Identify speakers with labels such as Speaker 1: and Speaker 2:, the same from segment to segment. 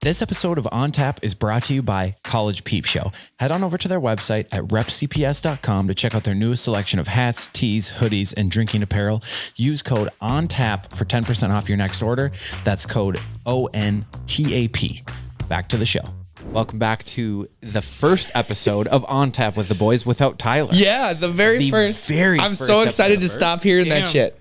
Speaker 1: This episode of On Tap is brought to you by College Peep Show. Head on over to their website at repcps.com to check out their newest selection of hats, tees, hoodies, and drinking apparel. Use code ONTAP for 10% off your next order. That's code ONTAP. Back to the show. Welcome back to the first episode of On Tap with the boys without Tyler.
Speaker 2: Yeah, the very first. I'm so excited to stop hearing that shit.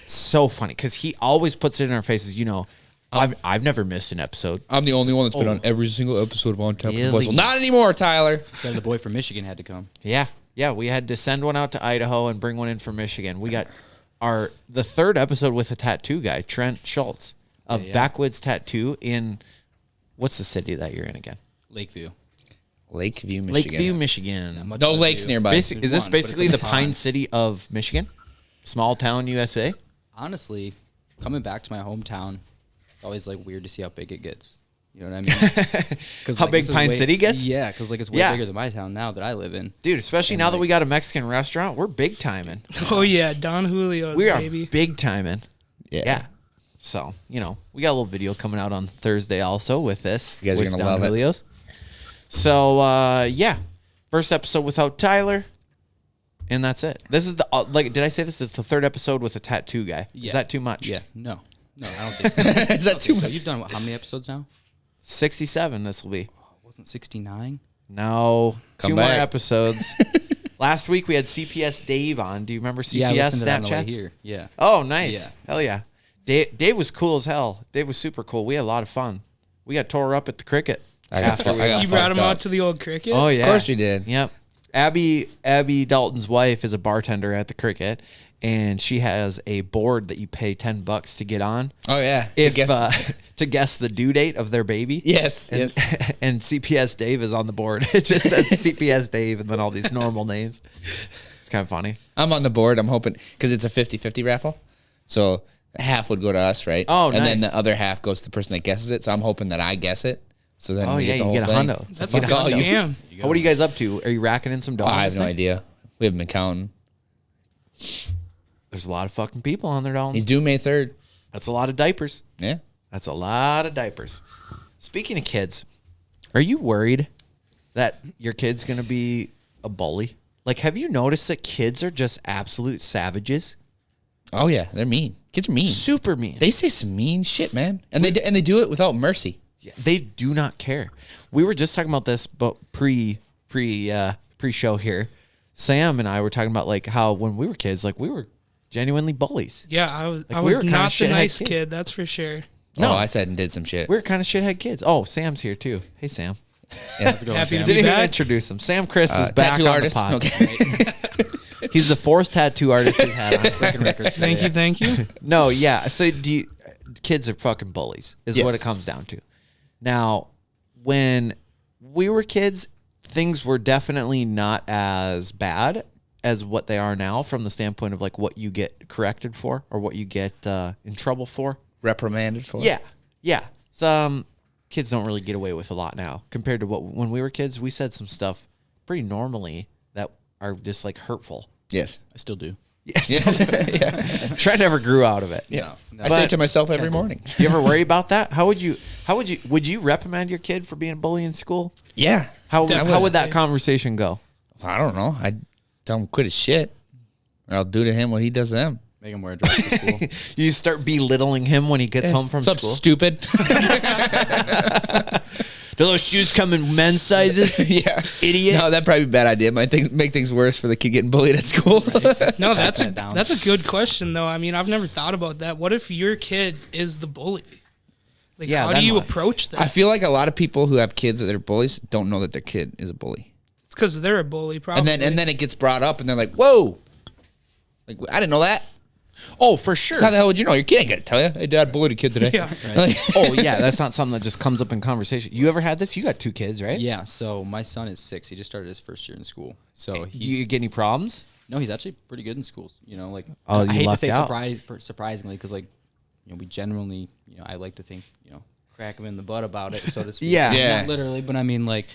Speaker 1: So funny because he always puts it in our faces, you know. I've never missed an episode.
Speaker 2: I'm the only one that's been on every single episode of On Tap with the Boys. Well, not anymore, Tyler.
Speaker 3: Said the boy from Michigan had to come.
Speaker 1: Yeah, we had to send one out to Idaho and bring one in from Michigan. We got the third episode with a tattoo guy, Trent Schultz of Backwoods Tattoo in, what's the city that you're in again?
Speaker 3: Lakeview,
Speaker 1: Michigan.
Speaker 2: No lakes nearby.
Speaker 1: Is this basically the Pine City of Michigan? Small town USA?
Speaker 3: Honestly, coming back to my hometown, it's always like weird to see how big it gets. You know what I mean?
Speaker 1: How big Pine City gets?
Speaker 3: Yeah, because like it's way bigger than my town now that I live in.
Speaker 1: Dude, especially now that we got a Mexican restaurant, we're big timing.
Speaker 4: Oh yeah, Don Julio's,
Speaker 1: we are
Speaker 4: baby.
Speaker 1: big timing.
Speaker 2: Yeah.
Speaker 1: So, you know, we got a little video coming out on Thursday also with this.
Speaker 2: You guys are going to love
Speaker 1: Julio's. So, first episode without Tyler. And that's it. This is did I say this is the third episode with a tattoo guy? Yeah. Is that too much?
Speaker 3: Yeah. No, I don't think so.
Speaker 2: Is that too much?
Speaker 3: So you've done how many episodes now?
Speaker 1: 67 this will be.
Speaker 3: Wasn't 69?
Speaker 1: No.
Speaker 2: Come
Speaker 1: Two
Speaker 2: back.
Speaker 1: more episodes. Last week we had CPS Dave on. Do you remember CPS
Speaker 3: Yeah, I listened to that on the way
Speaker 1: Snapchats?
Speaker 3: here. Yeah.
Speaker 1: Oh, nice.
Speaker 3: Yeah.
Speaker 1: Hell yeah. Dave was cool as hell. Dave was super cool. We had a lot of fun. We got tore up at the cricket.
Speaker 4: You brought him out to the old cricket?
Speaker 1: Oh, yeah.
Speaker 2: Of course we did.
Speaker 1: Yep. Abby Dalton's wife is a bartender at the cricket, and she has a board that you pay $10 to get on.
Speaker 2: Oh, yeah.
Speaker 1: To guess the due date of their baby.
Speaker 2: Yes.
Speaker 1: And CPS Dave is on the board. It just says CPS Dave and then all these normal names. It's kind of funny.
Speaker 2: I'm on the board. I'm hoping, because it's a 50-50 raffle. So half would go to us, right?
Speaker 1: Oh, nice.
Speaker 2: And then the other half goes to the person that guesses it. So I'm hoping that I guess it. So then we get the
Speaker 1: you
Speaker 2: whole
Speaker 1: get a
Speaker 2: thing.
Speaker 1: hundo.
Speaker 4: That's a good scam.
Speaker 1: What are you guys up to? Are you racking in some dollars?
Speaker 2: I have no idea. We haven't been counting.
Speaker 1: There's a lot of fucking people on there, Dalton.
Speaker 2: He's due May 3rd.
Speaker 1: That's a lot of diapers.
Speaker 2: Yeah.
Speaker 1: That's a lot of diapers. Speaking of kids, are you worried that your kid's going to be a bully? Like, have you noticed that kids are just absolute savages?
Speaker 2: Oh, yeah. They're mean. Kids are mean.
Speaker 1: Super mean.
Speaker 2: They say some mean shit, man. And they do it without mercy.
Speaker 1: They do not care. We were just talking about this, but pre-show here. Sam and I were talking about like how when we were kids, like we were genuinely bullies.
Speaker 4: Yeah, I was
Speaker 1: we were
Speaker 4: not the
Speaker 1: shithead
Speaker 4: nice
Speaker 1: kids.
Speaker 4: kid, that's for sure.
Speaker 1: No.
Speaker 2: Oh, I said and did some shit.
Speaker 1: We were kind of shithead kids. Oh, Sam's here too. Hey, Sam.
Speaker 2: Yeah, let's go.
Speaker 4: Happy to
Speaker 1: Didn't
Speaker 4: be
Speaker 1: even
Speaker 4: back.
Speaker 1: introduce him. Sam Chryst is back
Speaker 2: tattoo
Speaker 1: on
Speaker 2: artist.
Speaker 1: the pod.
Speaker 2: Okay.
Speaker 1: He's the fourth tattoo artist we've had on.
Speaker 4: Thank you.
Speaker 1: No, yeah. So kids are fucking bullies is
Speaker 2: Yes.
Speaker 1: what it comes down to. Now, when we were kids, things were definitely not as bad as what they are now from the standpoint of like what you get corrected for or what you get in trouble for.
Speaker 2: Reprimanded for.
Speaker 1: Yeah. Some kids don't really get away with a lot now compared to what when we were kids, we said some stuff pretty normally that are just like hurtful.
Speaker 2: Yes.
Speaker 3: I still do.
Speaker 1: Yes.
Speaker 2: Yeah.
Speaker 1: Trent never grew out of it.
Speaker 2: Yeah.
Speaker 3: No.
Speaker 2: I say it to myself every morning.
Speaker 1: Do you ever worry about that? Would you reprimand your kid for being a bully in school?
Speaker 2: Yeah.
Speaker 1: How would that conversation go?
Speaker 2: I don't know. I'd tell him quit his shit. Or I'll do to him what he does to them.
Speaker 3: Make him wear a dress to school.
Speaker 1: You start belittling him when he gets home from
Speaker 2: What's
Speaker 1: school.
Speaker 2: up, stupid?
Speaker 1: Do those shoes come in men's sizes?
Speaker 2: Yeah.
Speaker 1: Idiot.
Speaker 2: No, that'd probably be a bad idea. Might make things worse for the kid getting bullied at school.
Speaker 4: No, that's
Speaker 3: down.
Speaker 4: a good question though. I mean, I've never thought about that. What if your kid is the bully? Like,
Speaker 1: Yeah,
Speaker 4: how
Speaker 1: then
Speaker 4: do you
Speaker 1: what?
Speaker 4: approach that?
Speaker 2: I feel like a lot of people who have kids that are bullies don't know that their kid is a bully.
Speaker 4: It's because they're a bully, probably.
Speaker 2: And then it gets brought up and they're like, whoa. Like, I didn't know that.
Speaker 1: Oh, for sure.
Speaker 2: So how the hell would you know? Your kid ain't gonna tell you. Hey, Dad bullied a kid today.
Speaker 4: Yeah.
Speaker 2: Like,
Speaker 1: Oh, yeah. That's not something that just comes up in conversation. You ever had this? You got 2 kids, right?
Speaker 3: Yeah, so my son is 6. He just started his first year in school. So
Speaker 1: Do you get any problems?
Speaker 3: no, he's actually pretty good in school. You know, like
Speaker 1: Oh,
Speaker 3: I
Speaker 1: you
Speaker 3: hate to
Speaker 1: lucked
Speaker 3: say
Speaker 1: out.
Speaker 3: surprisingly, because like we generally, I like to think, crack him in the butt about it, so to speak.
Speaker 1: Yeah.
Speaker 2: Yeah.
Speaker 3: Not literally, but I mean like.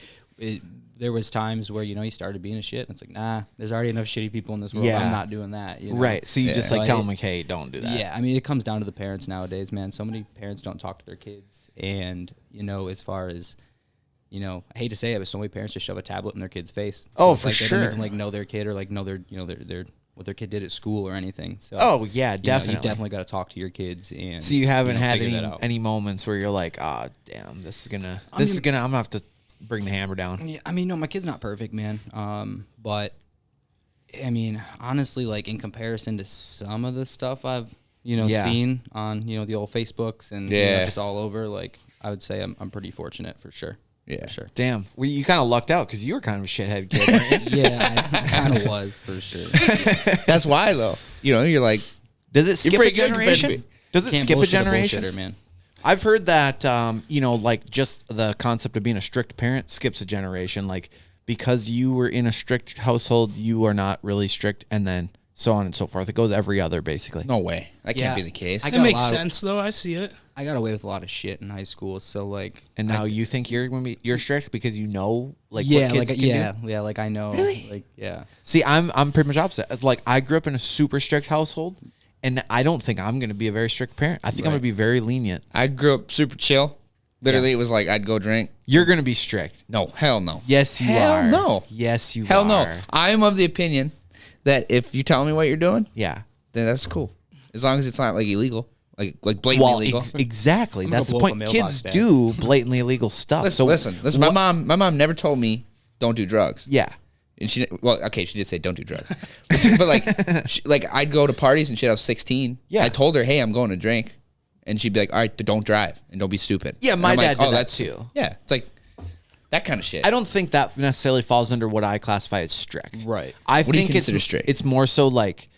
Speaker 3: there was times where, he started being a shit. And it's like, nah, there's already enough shitty people in this world.
Speaker 1: Yeah.
Speaker 3: I'm not doing that.
Speaker 1: Right. So you just like
Speaker 3: So
Speaker 1: tell them like, hey, don't do that.
Speaker 3: Yeah. I mean, it comes down to the parents nowadays, man. So many parents don't talk to their kids. And, as far as, I hate to say it, but so many parents just shove a tablet in their kid's face. So
Speaker 1: Oh,
Speaker 3: it's
Speaker 1: for
Speaker 3: like
Speaker 1: sure.
Speaker 3: They don't even know their kid or know their, their what their kid did at school or anything. So
Speaker 1: Oh yeah, definitely.
Speaker 3: you definitely got to talk to your kids. And
Speaker 1: so you haven't had
Speaker 3: figure that out.
Speaker 1: any moments where you're like, damn, this is gonna, I'm gonna have to bring the hammer down.
Speaker 3: Yeah, I mean, no, my kid's not perfect, man. But I mean, honestly, like in comparison to some of the stuff I've seen on the old Facebooks and just all over, like I would say I'm pretty fortunate for sure.
Speaker 2: Yeah,
Speaker 3: for sure.
Speaker 1: Damn, well, you kind of lucked out because you were kind of a shithead kid, weren't you?
Speaker 3: Yeah, I kind of was for sure.
Speaker 2: that's why though. You're like,
Speaker 1: Does it skip a
Speaker 2: pretty good
Speaker 1: generation?
Speaker 2: defend me.
Speaker 1: Does it
Speaker 3: Can't
Speaker 1: skip a
Speaker 3: bullshit
Speaker 1: generation?
Speaker 3: bullshitter, man.
Speaker 1: I've heard that, like just the concept of being a strict parent skips a generation. Like because you were in a strict household, you are not really strict, and then so on and so forth. It goes every other, basically.
Speaker 2: no way, that
Speaker 3: Yeah.
Speaker 2: can't be the case.
Speaker 3: I
Speaker 4: It
Speaker 3: got a
Speaker 4: makes
Speaker 3: lot of-
Speaker 4: sense, though. I see it.
Speaker 3: I got away with a lot of shit in high school, so like.
Speaker 1: And now you think you're strict because like
Speaker 3: Yeah,
Speaker 1: what kids
Speaker 3: like
Speaker 1: can do?
Speaker 3: yeah, like I know, like yeah.
Speaker 1: See, I'm pretty much opposite. Like I grew up in a super strict household, and I don't think I'm going to be a very strict parent. I think I'm going to be very lenient.
Speaker 2: I grew up super chill. Literally, it was like I'd go drink.
Speaker 1: You're going to be strict.
Speaker 2: No, hell no.
Speaker 1: Yes, you
Speaker 2: Hell
Speaker 1: are.
Speaker 2: no.
Speaker 1: Yes, you
Speaker 2: Hell
Speaker 1: are.
Speaker 2: no. I am of the opinion that if you tell me what you're doing,
Speaker 1: Yeah.
Speaker 2: then that's cool. As long as it's not like illegal, like blatantly illegal.
Speaker 1: Exactly.
Speaker 3: I'm
Speaker 1: That's the
Speaker 3: gonna blow up
Speaker 1: point.
Speaker 3: a
Speaker 1: Kids
Speaker 3: mailbox bag.
Speaker 1: do blatantly illegal stuff.
Speaker 2: Listen. My mom never told me don't do drugs.
Speaker 1: Yeah.
Speaker 2: And she did say don't do drugs, but like I'd go to parties and shit. I was 16.
Speaker 1: Yeah.
Speaker 2: I told her, hey, I'm going to drink, and she'd be like, all right, don't drive and don't be stupid.
Speaker 1: Yeah,
Speaker 2: And
Speaker 1: my
Speaker 2: I'm
Speaker 1: dad
Speaker 2: like,
Speaker 1: did that too.
Speaker 2: Yeah, it's like that kind of shit.
Speaker 1: I don't think that necessarily falls under what I classify as strict.
Speaker 3: Right.
Speaker 1: I
Speaker 2: What do you
Speaker 1: think
Speaker 2: consider strict?
Speaker 1: It's more so like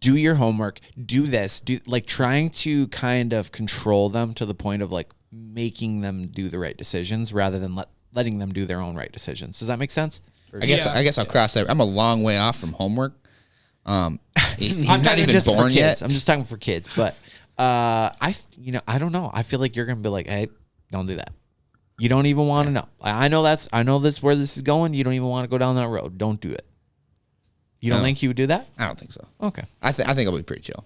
Speaker 1: do your homework, do this, do like trying to kind of control them to the point of like making them do the right decisions rather than letting them do their own right decisions. Does that make sense?
Speaker 2: I guess I'll cross that. I'm a long way off from homework. He's
Speaker 1: I'm
Speaker 2: not
Speaker 1: talking
Speaker 2: even
Speaker 1: just
Speaker 2: born
Speaker 1: for
Speaker 2: yet.
Speaker 1: kids. I'm just talking for kids, but I don't know. I feel like you're gonna be like, hey, don't do that. You don't even want to know. I know this where this is going. You don't even want to go down that road. Don't do it. You don't
Speaker 2: No.
Speaker 1: think you would do that?
Speaker 2: I don't think so.
Speaker 1: Okay.
Speaker 2: I think I'll be pretty chill.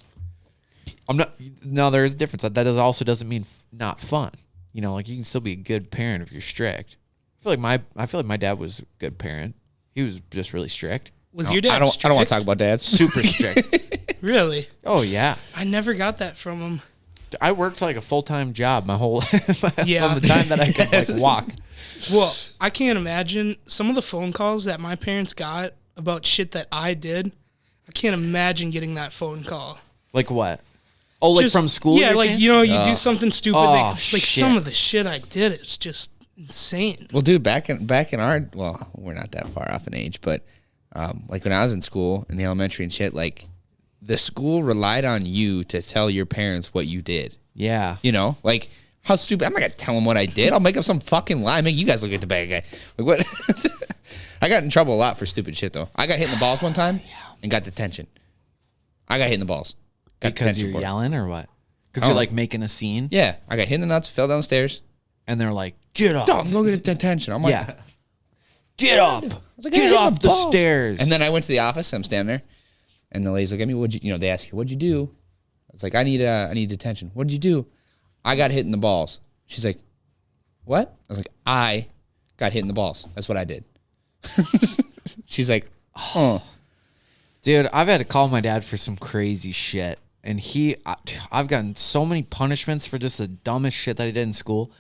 Speaker 1: I'm not. No, there is a difference. That also doesn't mean not fun. Like you can still be a good parent if you're strict. I feel like my dad was a good parent. He was just really strict.
Speaker 4: Was your dad
Speaker 2: I don't want to
Speaker 4: strict?
Speaker 2: talk about dads.
Speaker 1: Super strict.
Speaker 4: Really?
Speaker 1: Oh yeah.
Speaker 4: I never got that from him.
Speaker 1: I worked like a full-time job my whole
Speaker 4: Yeah.
Speaker 1: from the time that I could like walk.
Speaker 4: Well, I can't imagine some of the phone calls that my parents got about shit that I did. I can't imagine getting that phone call.
Speaker 1: Like what? Oh, like
Speaker 4: Just-
Speaker 1: from school?
Speaker 4: Yeah,
Speaker 1: you're
Speaker 4: like
Speaker 1: saying?
Speaker 4: you do something stupid.
Speaker 1: Oh,
Speaker 4: like
Speaker 1: shit.
Speaker 4: some of the shit I did, it's just insane.
Speaker 2: Well, dude, back in our we're not that far off in age, but like when I was in school in the elementary and shit, like the school relied on you to tell your parents what you did.
Speaker 1: Yeah.
Speaker 2: Like how stupid. I'm not gonna tell them what I did. I'll make up some fucking lie. Make you guys look at the bad guy. Like what? I got in trouble a lot for stupid shit though. I got hit in the balls one time and got detention. I got hit in the balls. Got
Speaker 1: Because
Speaker 2: detention
Speaker 1: you're
Speaker 2: for it.
Speaker 1: yelling or what? Because
Speaker 2: Oh.
Speaker 1: you're like making a scene
Speaker 2: Yeah, I got hit in the nuts, fell downstairs.
Speaker 1: and they're like, get up.
Speaker 2: Dog, go get detention. I'm like,
Speaker 1: Yeah. Get up.
Speaker 2: like, I got
Speaker 1: Get
Speaker 2: hit in
Speaker 1: off the
Speaker 2: balls.
Speaker 1: stairs.
Speaker 2: And then I went to the office. I'm standing there, and the lady's like, "I mean, they ask you, what'd you do?" I was like, "I need detention." "What'd you do?" "I got hit in the balls." She's like, "What?" I was like, "I got hit in the balls. That's what I did." She's like, "Oh,
Speaker 1: Dude, I've had to call my dad for some crazy shit. And I've gotten so many punishments for just the dumbest shit that I did in school.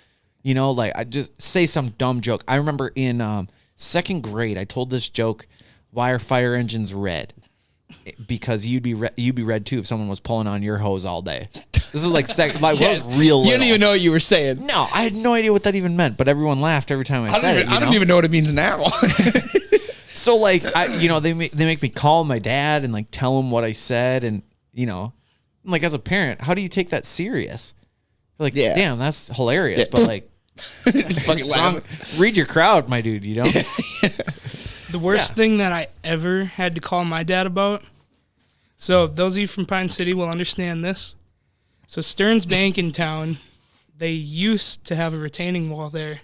Speaker 1: Like I just say some dumb joke. I remember in second grade, I told this joke, why are fire engines red? Because you'd be red too if someone was pulling on your hose all day. This was like second, like I was real
Speaker 2: you didn't
Speaker 1: little.
Speaker 2: even know what you were saying."
Speaker 1: No, I had no idea what that even meant, but everyone laughed every time I said it.
Speaker 2: I don't even know what it means now.
Speaker 1: So like, they make me call my dad and like tell him what I said, and like as a parent, how do you take that serious? Like,
Speaker 2: Yeah.
Speaker 1: damn, that's hilarious,
Speaker 2: Yeah.
Speaker 1: but like,
Speaker 2: Just fucking laugh.
Speaker 1: read your crowd, my dude.
Speaker 4: The worst thing that I ever had to call my dad about. So those of you from Pine City will understand this. So Stearns Bank in town, they used to have a retaining wall there.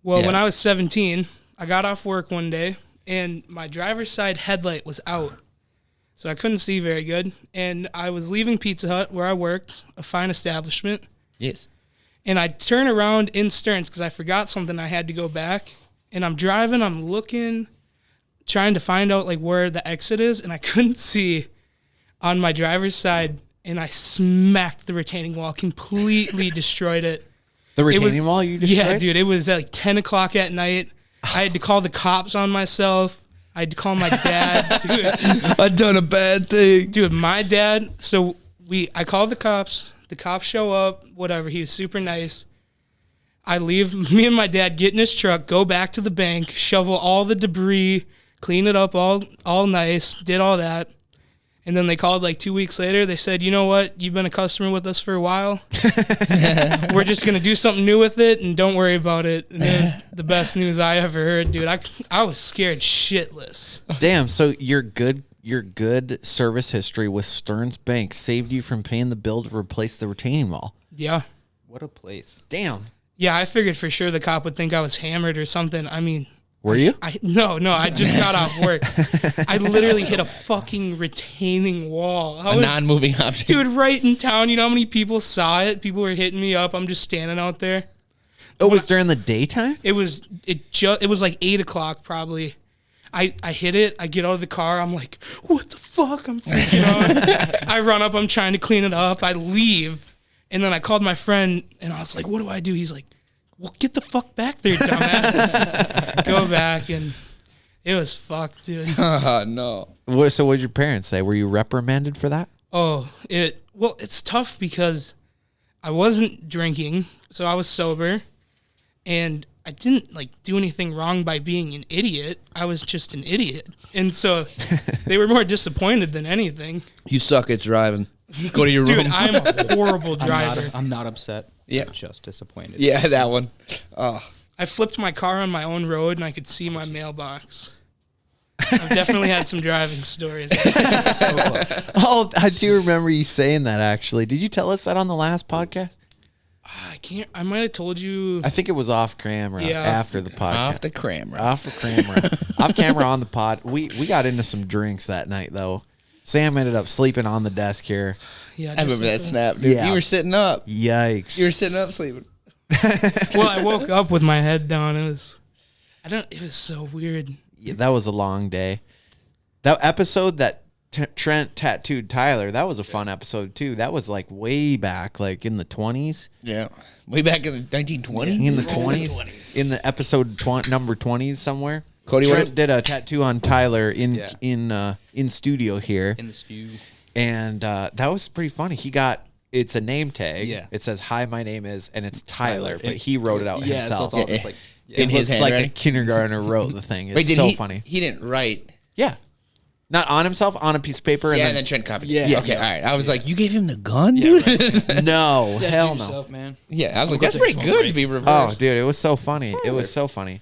Speaker 4: Well,
Speaker 2: Yeah.
Speaker 4: when I was 17, I got off work one day, and my driver's side headlight was out. So I couldn't see very good. And I was leaving Pizza Hut, where I worked, a fine establishment.
Speaker 2: Yes.
Speaker 4: And I turn around in Stearns because I forgot something. I had to go back. And I'm driving, I'm looking, trying to find out like where the exit is, and I couldn't see on my driver's side, and I smacked the retaining wall, completely destroyed it.
Speaker 1: The retaining wall you destroyed?
Speaker 4: Yeah, dude, it was at like 10 o'clock at night. I had to call the cops on myself. I had to call my dad. Dude,
Speaker 2: I done a bad thing.
Speaker 4: Dude, my dad, so I called the cops. The cops show up, whatever. He was super nice. I leave, me and my dad get in his truck, go back to the bank, shovel all the debris, clean it up all nice, did all that. And then they called like 2 weeks later. They said, you know what? You've been a customer with us for a while. We're just going to do something new with it, and don't worry about it. And it was the best news I ever heard, dude. I was scared shitless.
Speaker 1: Damn, so your good service history with Stearns Bank saved you from paying the bill to replace the retaining wall.
Speaker 4: Yeah.
Speaker 3: What a place.
Speaker 1: Damn.
Speaker 4: Yeah, I figured for sure the cop would think I was hammered or something. I mean...
Speaker 1: Were you?
Speaker 4: No, I just got off work. I literally hit a fucking retaining wall.
Speaker 2: A non-moving object.
Speaker 4: Dude, right in town. You know how many people saw it? People were hitting me up. I'm just standing out there.
Speaker 1: Oh, it was during the daytime?
Speaker 4: It was like 8 o'clock probably. I hit it. I get out of the car. I'm like, what the fuck? I'm freaking out. I run up. I'm trying to clean it up. I leave. And then I called my friend, and I was like, what do I do? He's like, well, get the fuck back there, dumbass. Go back, and it was fucked, dude.
Speaker 2: No.
Speaker 1: So what did your parents say? Were you reprimanded for that?
Speaker 4: Oh, it's tough because I wasn't drinking, so I was sober, and I didn't like do anything wrong by being an idiot. I was just an idiot, and so they were more disappointed than anything.
Speaker 2: You suck at driving. Go to your room.
Speaker 4: Dude, I'm a horrible driver.
Speaker 3: I'm not upset.
Speaker 2: Yeah.
Speaker 3: I'm just disappointed.
Speaker 2: Yeah, that one. Oh.
Speaker 4: I flipped my car on my own road, and I could see my mailbox. I've definitely had some driving stories. So close.
Speaker 1: Oh, I do remember you saying that, actually. Did you tell us that on the last podcast?
Speaker 4: I might have told you.
Speaker 1: I think it was off camera after the podcast.
Speaker 2: Off the camera.
Speaker 1: Off the camera. Off camera on the pod. We got into some drinks that night, though. Sam ended up sleeping on the desk here.
Speaker 4: Yeah,
Speaker 2: I remember that snap, dude.
Speaker 1: Yeah.
Speaker 2: You were sitting up.
Speaker 1: Yikes.
Speaker 2: You were sitting up sleeping.
Speaker 4: Well, I woke up with my head down. It was so weird.
Speaker 1: Yeah, that was a long day. That episode that Trent tattooed Tyler, that was a fun episode, too. That was like way back, like in the 20s.
Speaker 2: Yeah. Way back in the 1920s?
Speaker 1: In the 20s. In the episode number 20s somewhere.
Speaker 2: Cody,
Speaker 1: Trent did a tattoo on Tyler in studio here.
Speaker 3: In the stew.
Speaker 1: And that was pretty funny. It's a name tag.
Speaker 3: Yeah.
Speaker 1: It says, "Hi, my name is," and it's Tyler, but he wrote it out himself.
Speaker 3: So it's all just like,
Speaker 1: It
Speaker 2: his
Speaker 1: looks like a
Speaker 2: handwriting?
Speaker 1: kindergartner wrote the thing. It's
Speaker 2: Wait,
Speaker 1: so funny.
Speaker 2: He didn't write.
Speaker 1: Yeah. Not on himself, on a piece of paper.
Speaker 2: And
Speaker 1: And
Speaker 2: then Trent copied.
Speaker 3: Yeah.
Speaker 2: Okay, all right. I was like, you gave him the gun, dude?
Speaker 3: Right.
Speaker 1: no, hell no.
Speaker 3: Yourself, man.
Speaker 2: Yeah, I was like, that's pretty good to be reversed.
Speaker 1: Oh, dude, it was so funny. It was so funny.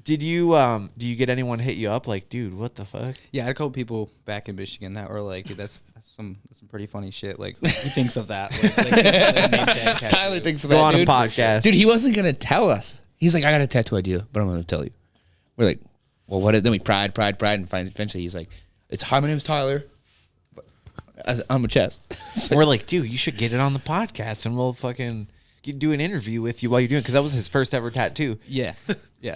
Speaker 1: Did you do you get anyone hit you up like, dude, what the fuck?
Speaker 3: Yeah, I had a couple people back in Michigan that were like, dude, that's some pretty funny shit. Like, who thinks of that? Like
Speaker 2: Tyler thinks of
Speaker 1: Go
Speaker 2: that,
Speaker 1: on
Speaker 2: dude.
Speaker 1: a podcast.
Speaker 2: Dude, he wasn't going to tell us. He's like, I got a tattoo idea, but I'm going to tell you. We're like, well, what? Then we pried, and eventually he's like, hi, my name's Tyler. On my chest.
Speaker 1: We're like, dude, you should get it on the podcast, and we'll fucking do an interview with you while you're doing it, because that was his first ever tattoo.
Speaker 3: Yeah.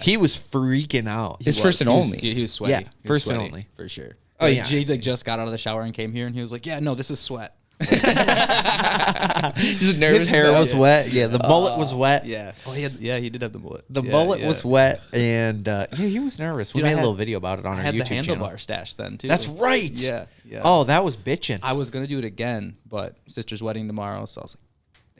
Speaker 1: He was freaking out.
Speaker 2: His first and only.
Speaker 3: He was sweaty.
Speaker 1: Yeah,
Speaker 3: He was
Speaker 1: first and
Speaker 3: sweaty,
Speaker 1: only.
Speaker 3: for sure.
Speaker 1: Oh, yeah.
Speaker 3: He just got out of the shower and came here, and he was like, yeah, no, this is sweat.
Speaker 2: He's nervous.
Speaker 1: His hair was wet. Yeah, the mullet was wet.
Speaker 3: Yeah. Oh, he did have the mullet.
Speaker 1: The mullet was wet, and he was nervous. We
Speaker 3: Dude,
Speaker 1: made a little video about it on our
Speaker 3: I had
Speaker 1: YouTube
Speaker 3: the handlebar
Speaker 1: channel.
Speaker 3: stash then, too.
Speaker 1: That's right.
Speaker 3: Yeah.
Speaker 1: Oh, that was bitching.
Speaker 3: I was going to do it again, but sister's wedding tomorrow, so I was like,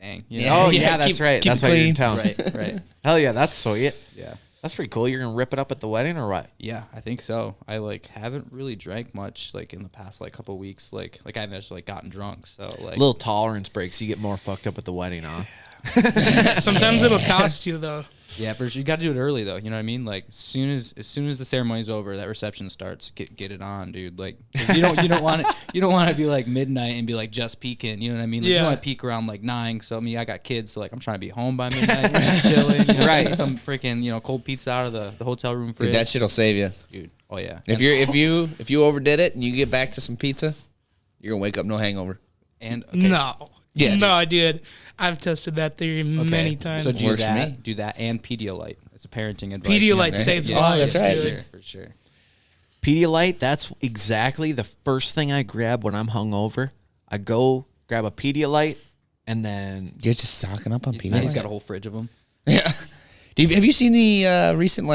Speaker 3: dang. You know?
Speaker 2: Yeah.
Speaker 1: Oh, yeah, that's right.
Speaker 2: keep
Speaker 1: That's
Speaker 2: it
Speaker 1: why you're in
Speaker 2: clean.
Speaker 1: town.
Speaker 3: Right.
Speaker 1: Hell yeah, that's sweet.
Speaker 3: Yeah.
Speaker 1: That's pretty cool. You're going to rip it up at the wedding or what?
Speaker 3: Yeah, I think so. I haven't really drank much in the past couple weeks. I haven't actually gotten drunk. So
Speaker 1: Little tolerance breaks. You get more fucked up at the wedding, huh?
Speaker 4: Sometimes it'll cost you though.
Speaker 3: Yeah, for sure. You got to do it early though. You know what I mean? Like as soon as the ceremony's over, that reception starts. Get it on, dude. Like 'cause you don't want it. You don't want to be like midnight and be like just peeking. You know what I mean? Like, you want to peak around like 9. So I got kids, so like I'm trying to be home by midnight, chilling. You know, right. Some freaking cold pizza out of the hotel room fridge.
Speaker 2: Dude, that shit'll save you,
Speaker 3: dude. Oh yeah.
Speaker 2: If you overdid it and you get back to some pizza, you're gonna wake up no hangover.
Speaker 3: And
Speaker 4: no.
Speaker 2: Yes.
Speaker 4: No, I did. I've tested that theory many times.
Speaker 3: So
Speaker 2: Works for me.
Speaker 3: do that and Pedialyte. It's a parenting advice.
Speaker 4: Pedialyte saves lives.
Speaker 2: That's right.
Speaker 3: For sure.
Speaker 1: Pedialyte, that's exactly the first thing I grab when I'm hungover. I go grab a Pedialyte, and then...
Speaker 2: You're just stocking up on Pedialyte?
Speaker 3: He's got a whole fridge of them.
Speaker 2: Yeah. Have you seen the recent,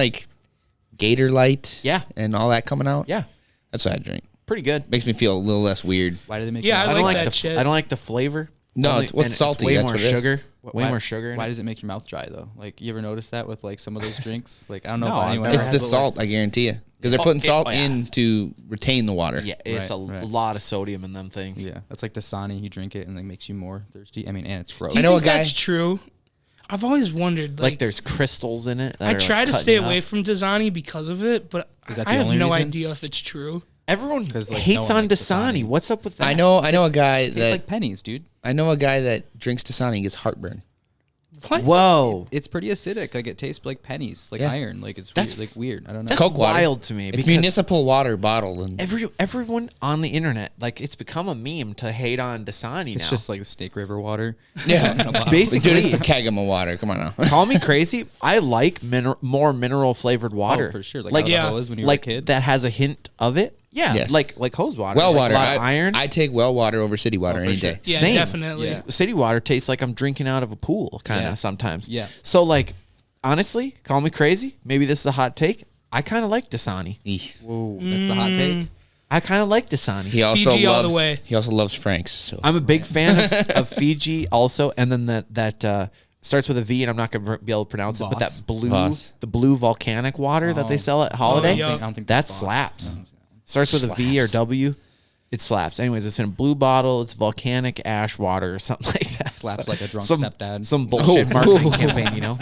Speaker 2: Gator Light?
Speaker 1: Yeah.
Speaker 2: And all that coming out?
Speaker 1: Yeah.
Speaker 2: That's what I drink.
Speaker 1: Pretty good.
Speaker 2: Makes me feel a little less weird.
Speaker 3: Why do they make
Speaker 4: Yeah,
Speaker 3: your
Speaker 4: I
Speaker 3: mouth
Speaker 4: like
Speaker 3: dry?
Speaker 4: that shit.
Speaker 1: I don't like the flavor.
Speaker 2: No,
Speaker 1: Only-
Speaker 2: what's
Speaker 1: and
Speaker 2: salty.
Speaker 1: It's way
Speaker 2: That's
Speaker 1: more
Speaker 2: what it is.
Speaker 1: sugar. Way more sugar in
Speaker 3: Why
Speaker 1: it.
Speaker 3: does it make your mouth dry though? Like you ever notice that with like some of those drinks? Like I don't know
Speaker 1: No,
Speaker 3: about
Speaker 1: I've
Speaker 3: anyone.
Speaker 1: never
Speaker 2: It's
Speaker 3: else,
Speaker 2: the
Speaker 3: but,
Speaker 2: salt, I guarantee you. Because they're putting salt
Speaker 1: yeah.
Speaker 2: in to retain the water.
Speaker 1: Yeah, it's
Speaker 3: Right.
Speaker 1: a lot of sodium in them things.
Speaker 3: Yeah, that's like Dasani. You drink it and it makes you more thirsty. I mean, and it's gross.
Speaker 4: Do you
Speaker 2: I know
Speaker 4: think
Speaker 2: a guy-
Speaker 4: that's true? I've always wondered.
Speaker 1: Like there's crystals in it. That
Speaker 4: I
Speaker 1: are,
Speaker 4: try to
Speaker 1: cutting
Speaker 4: stay
Speaker 1: you up.
Speaker 4: away from Dasani because of it, but
Speaker 3: Is that
Speaker 4: I
Speaker 3: the
Speaker 4: have
Speaker 3: only
Speaker 4: no
Speaker 3: reason?
Speaker 4: idea if it's true.
Speaker 1: Everyone
Speaker 3: 'Cause, like,
Speaker 1: hates
Speaker 3: no one
Speaker 1: on
Speaker 3: likes
Speaker 1: Dasani.
Speaker 3: Dasani.
Speaker 1: What's up with that?
Speaker 2: I know a guy
Speaker 3: It's
Speaker 2: that
Speaker 3: like pennies, dude.
Speaker 2: drinks Dasani and gets heartburn.
Speaker 4: What?
Speaker 1: Whoa.
Speaker 3: It's pretty acidic. Like it tastes like pennies, like
Speaker 2: Yeah.
Speaker 3: iron. Like it's
Speaker 1: That's-
Speaker 3: weird, weird. I don't know.
Speaker 1: That's
Speaker 2: Coke water.
Speaker 1: wild to me.
Speaker 2: It's
Speaker 1: because
Speaker 2: municipal water bottled. And
Speaker 1: everyone on the internet, it's become a meme to hate on Dasani
Speaker 3: It's
Speaker 1: now.
Speaker 3: just like the Snake River water.
Speaker 2: yeah,
Speaker 1: Basically-
Speaker 2: dude, it's the kegum of water. Come on now.
Speaker 1: Call me crazy. I like more mineral flavored water.
Speaker 3: Oh, for sure. Like
Speaker 1: Like,
Speaker 3: out of
Speaker 4: yeah.
Speaker 3: the hose when you were a kid.
Speaker 1: that has a hint of it. Yeah,
Speaker 2: Yes.
Speaker 1: like hose water.
Speaker 2: Well
Speaker 1: like
Speaker 2: water.
Speaker 1: A lot of iron.
Speaker 2: I take well water over city water
Speaker 3: for
Speaker 2: any
Speaker 3: sure.
Speaker 2: day.
Speaker 4: Yeah,
Speaker 1: Same.
Speaker 4: definitely.
Speaker 3: Yeah.
Speaker 1: City water tastes like I'm drinking out of a pool, kind of
Speaker 3: Yeah.
Speaker 1: sometimes.
Speaker 3: Yeah.
Speaker 1: So honestly, call me crazy. Maybe this is a hot take. I kind of like Dasani.
Speaker 2: Eesh.
Speaker 3: Whoa, that's the hot take.
Speaker 1: I kind of like Dasani.
Speaker 2: He also
Speaker 4: Fiji all the
Speaker 2: loves.
Speaker 4: way.
Speaker 2: He also loves Frank's. So
Speaker 1: I'm a big fan of Fiji also, and then that starts with a V, and I'm not going to be able to pronounce it, but
Speaker 3: Voss.
Speaker 1: that blue,
Speaker 2: Voss.
Speaker 1: the blue volcanic water that they sell at Holiday,
Speaker 4: yeah.
Speaker 3: I don't think
Speaker 1: that
Speaker 3: that's Voss.
Speaker 1: slaps. Starts with a V or
Speaker 2: Slaps.
Speaker 1: W. It slaps. Anyways, it's in a blue bottle. It's volcanic ash water or something like that.
Speaker 3: Slaps like a drunk
Speaker 1: some,
Speaker 3: stepdad.
Speaker 1: Some bullshit marketing campaign,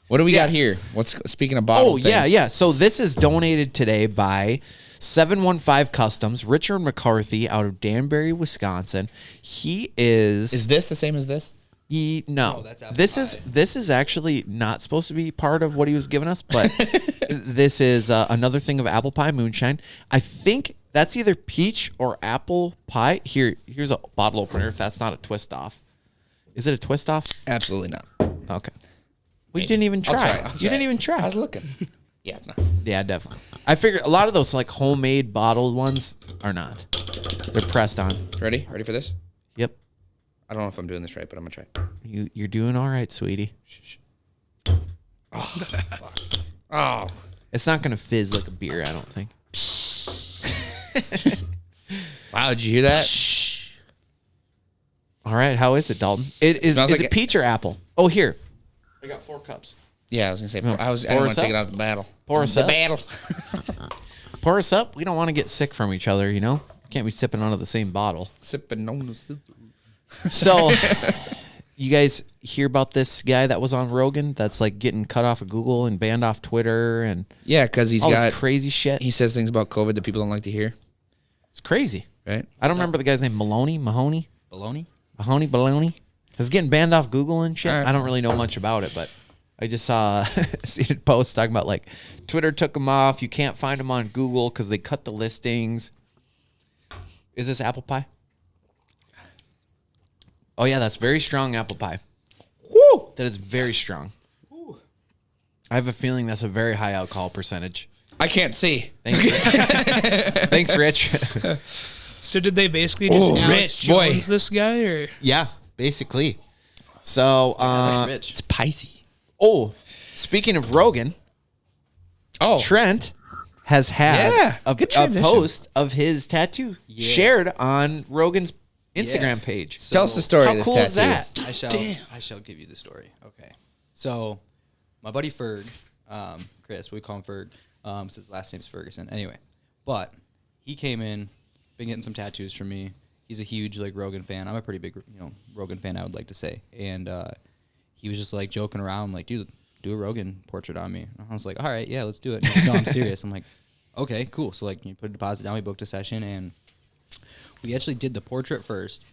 Speaker 2: what do we got here? Speaking of bottled
Speaker 1: Oh,
Speaker 2: things?
Speaker 1: yeah. So this is donated today by 715 Customs, Richard McCarthy out of Danbury, Wisconsin. He is...
Speaker 2: Is this the same as this?
Speaker 1: No,
Speaker 3: that's apple
Speaker 1: this is actually not supposed to be part of what he was giving us, but this is another thing of apple pie moonshine. I think that's either peach or apple pie. Here's a bottle opener. If that's not a twist off, is it a twist off?
Speaker 2: Absolutely not.
Speaker 1: Okay, we didn't even
Speaker 2: I'll
Speaker 1: try.
Speaker 2: I'll
Speaker 1: You didn't even try.
Speaker 2: I was looking. Yeah, it's not.
Speaker 1: Yeah, definitely. I figured a lot of those homemade bottled ones are not. They're pressed on.
Speaker 2: Ready? Ready for this?
Speaker 1: Yep.
Speaker 2: I don't know if I'm doing this right, but I'm gonna try.
Speaker 1: You're doing all right, sweetie.
Speaker 2: Shh. Oh, fuck. Oh.
Speaker 1: It's not gonna fizz like a beer, I don't think.
Speaker 2: Wow, did you hear that?
Speaker 1: All right, how is it, Dalton? It is.
Speaker 2: Smells
Speaker 1: Is
Speaker 2: like
Speaker 1: it peach or apple? Oh, here. I got 4 cups.
Speaker 2: Yeah, I was gonna say.
Speaker 1: No.
Speaker 2: I
Speaker 1: Pour
Speaker 2: didn't want
Speaker 1: us
Speaker 2: to take it
Speaker 1: up.
Speaker 2: out of the battle.
Speaker 1: Pour us
Speaker 2: the
Speaker 1: up.
Speaker 2: battle.
Speaker 1: Pour us up. We don't want to get sick from each other, Can't be sipping out of the same bottle.
Speaker 2: Sipping on the soup.
Speaker 1: So, you guys hear about this guy that was on Rogan that's getting cut off of Google and banned off Twitter and
Speaker 2: Yeah, because he's
Speaker 1: all
Speaker 2: got
Speaker 1: this crazy shit?
Speaker 2: He says things about COVID that people don't like to hear.
Speaker 1: It's crazy.
Speaker 2: Right?
Speaker 1: I don't remember the guy's name. Mahoney?
Speaker 3: Baloney?
Speaker 1: Baloney? He's getting banned off Google and shit.
Speaker 2: All right.
Speaker 1: I don't really know much about it, but I just saw a post talking about Twitter took him off. You can't find him on Google because they cut the listings. Is this apple pie? Oh yeah, that's very strong apple pie. Woo! That is very strong. I have a feeling that's a very high alcohol percentage.
Speaker 2: I can't see.
Speaker 1: Thanks, Thanks, Rich.
Speaker 4: So did they basically just Alex
Speaker 2: Rich, boy.
Speaker 4: Jones this guy, or
Speaker 1: Yeah, basically. So,
Speaker 3: Rich.
Speaker 2: It's Pisces.
Speaker 1: oh, speaking of Rogan,
Speaker 2: Oh,
Speaker 1: Trent has had
Speaker 2: Yeah,
Speaker 1: a
Speaker 2: good transition.
Speaker 1: post of his tattoo shared on Rogan's Instagram page.
Speaker 2: tell us the story
Speaker 1: How
Speaker 2: of this
Speaker 1: cool
Speaker 2: tattoo.
Speaker 1: is that?
Speaker 3: I shall give you the story. Okay. So my buddy Ferg, Chryst, we call him Ferg, his last name's Ferguson. Anyway, but he came in, been getting some tattoos from me. He's a huge Rogan fan. I'm a pretty big Rogan fan, I would like to say. And he was just like joking around, like, dude, do a Rogan portrait on me. And I was like, all right, yeah, let's do it. Like, no, I'm serious. I'm like, okay, cool. So like, you put a deposit down, we booked a session, and we actually did the portrait first,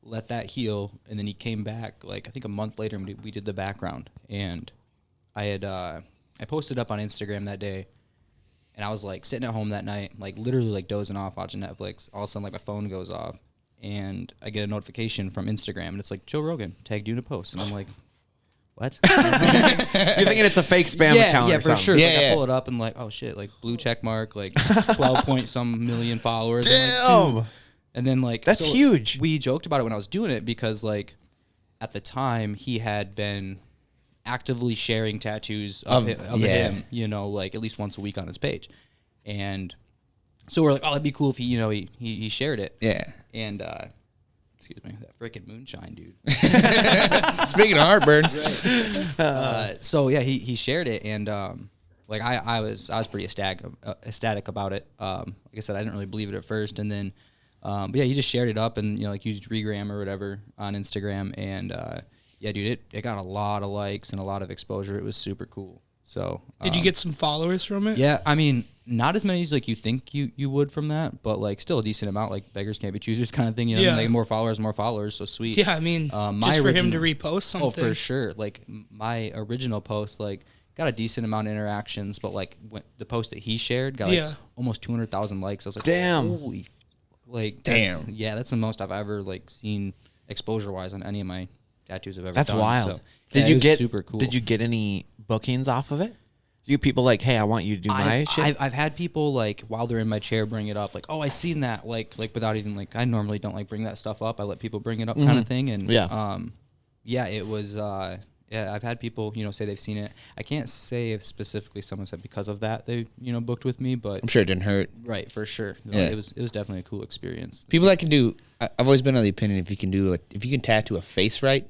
Speaker 3: let that heal, and then he came back like I think a month later, and we did the background. And I had I posted up on Instagram that day, and I was like sitting at home that night, like literally like dozing off watching Netflix. All of a sudden, like my phone goes off, and I get a notification from Instagram, and it's like, Joe Rogan tagged you in a post, and I'm like, what?
Speaker 1: You're thinking it's a fake spam account
Speaker 3: yeah,
Speaker 1: or
Speaker 3: for
Speaker 1: something.
Speaker 3: sure. Like, I pull it up and like, oh shit, like blue check mark, like 12 point some million followers.
Speaker 1: Damn.
Speaker 3: And then like
Speaker 1: That's huge.
Speaker 3: We joked about it when I was doing it because like at the time he had been actively sharing tattoos of him, you know, like at least once a week on his page. And so we're like, oh, that'd be cool if he, you know, he shared it.
Speaker 2: Yeah.
Speaker 3: And excuse me, that freaking moonshine, dude.
Speaker 2: Speaking of heartburn.
Speaker 3: So yeah, he shared it, and like I was pretty ecstatic about it. Like I said, I didn't really believe it at first, and then but yeah, he just shared it up and, you know, like used Regram or whatever on Instagram, and yeah, dude, it got a lot of likes and a lot of exposure. It was super cool. So
Speaker 4: did you get some followers from it?
Speaker 3: Yeah, I mean, not as many as like you think you would from that, but like still a decent amount. Like beggars can't be choosers kind of thing. You know,
Speaker 4: yeah.
Speaker 3: like more followers, so sweet.
Speaker 4: Yeah, I mean, just for him to repost something.
Speaker 3: Oh, for sure. Like my original post, like got a decent amount of interactions, but like the post that he shared got like almost 200,000 likes. I was like,
Speaker 1: damn,
Speaker 3: holy, like
Speaker 2: damn,
Speaker 3: that's the most I've ever like seen exposure wise on any of my tattoos I've ever
Speaker 1: That's
Speaker 3: done.
Speaker 1: wild.
Speaker 3: So,
Speaker 1: did you get
Speaker 3: super cool?
Speaker 1: Did you get any bookings off of it? You people like, hey, I want you to do my shit.
Speaker 3: I've had people like while they're in my chair bring it up, like, oh, I seen that, like without even like I normally don't like bring that stuff up. I let people bring it up, kind of thing. And yeah, it was yeah. I've had people, you know, say they've seen it. I can't say if specifically someone said because of that they, you know, booked with me, but
Speaker 2: I'm sure it didn't hurt.
Speaker 3: Right, for sure.
Speaker 2: Yeah.
Speaker 3: It was definitely a cool experience.
Speaker 2: People that can do, I've always been of the opinion if you can tattoo a face right,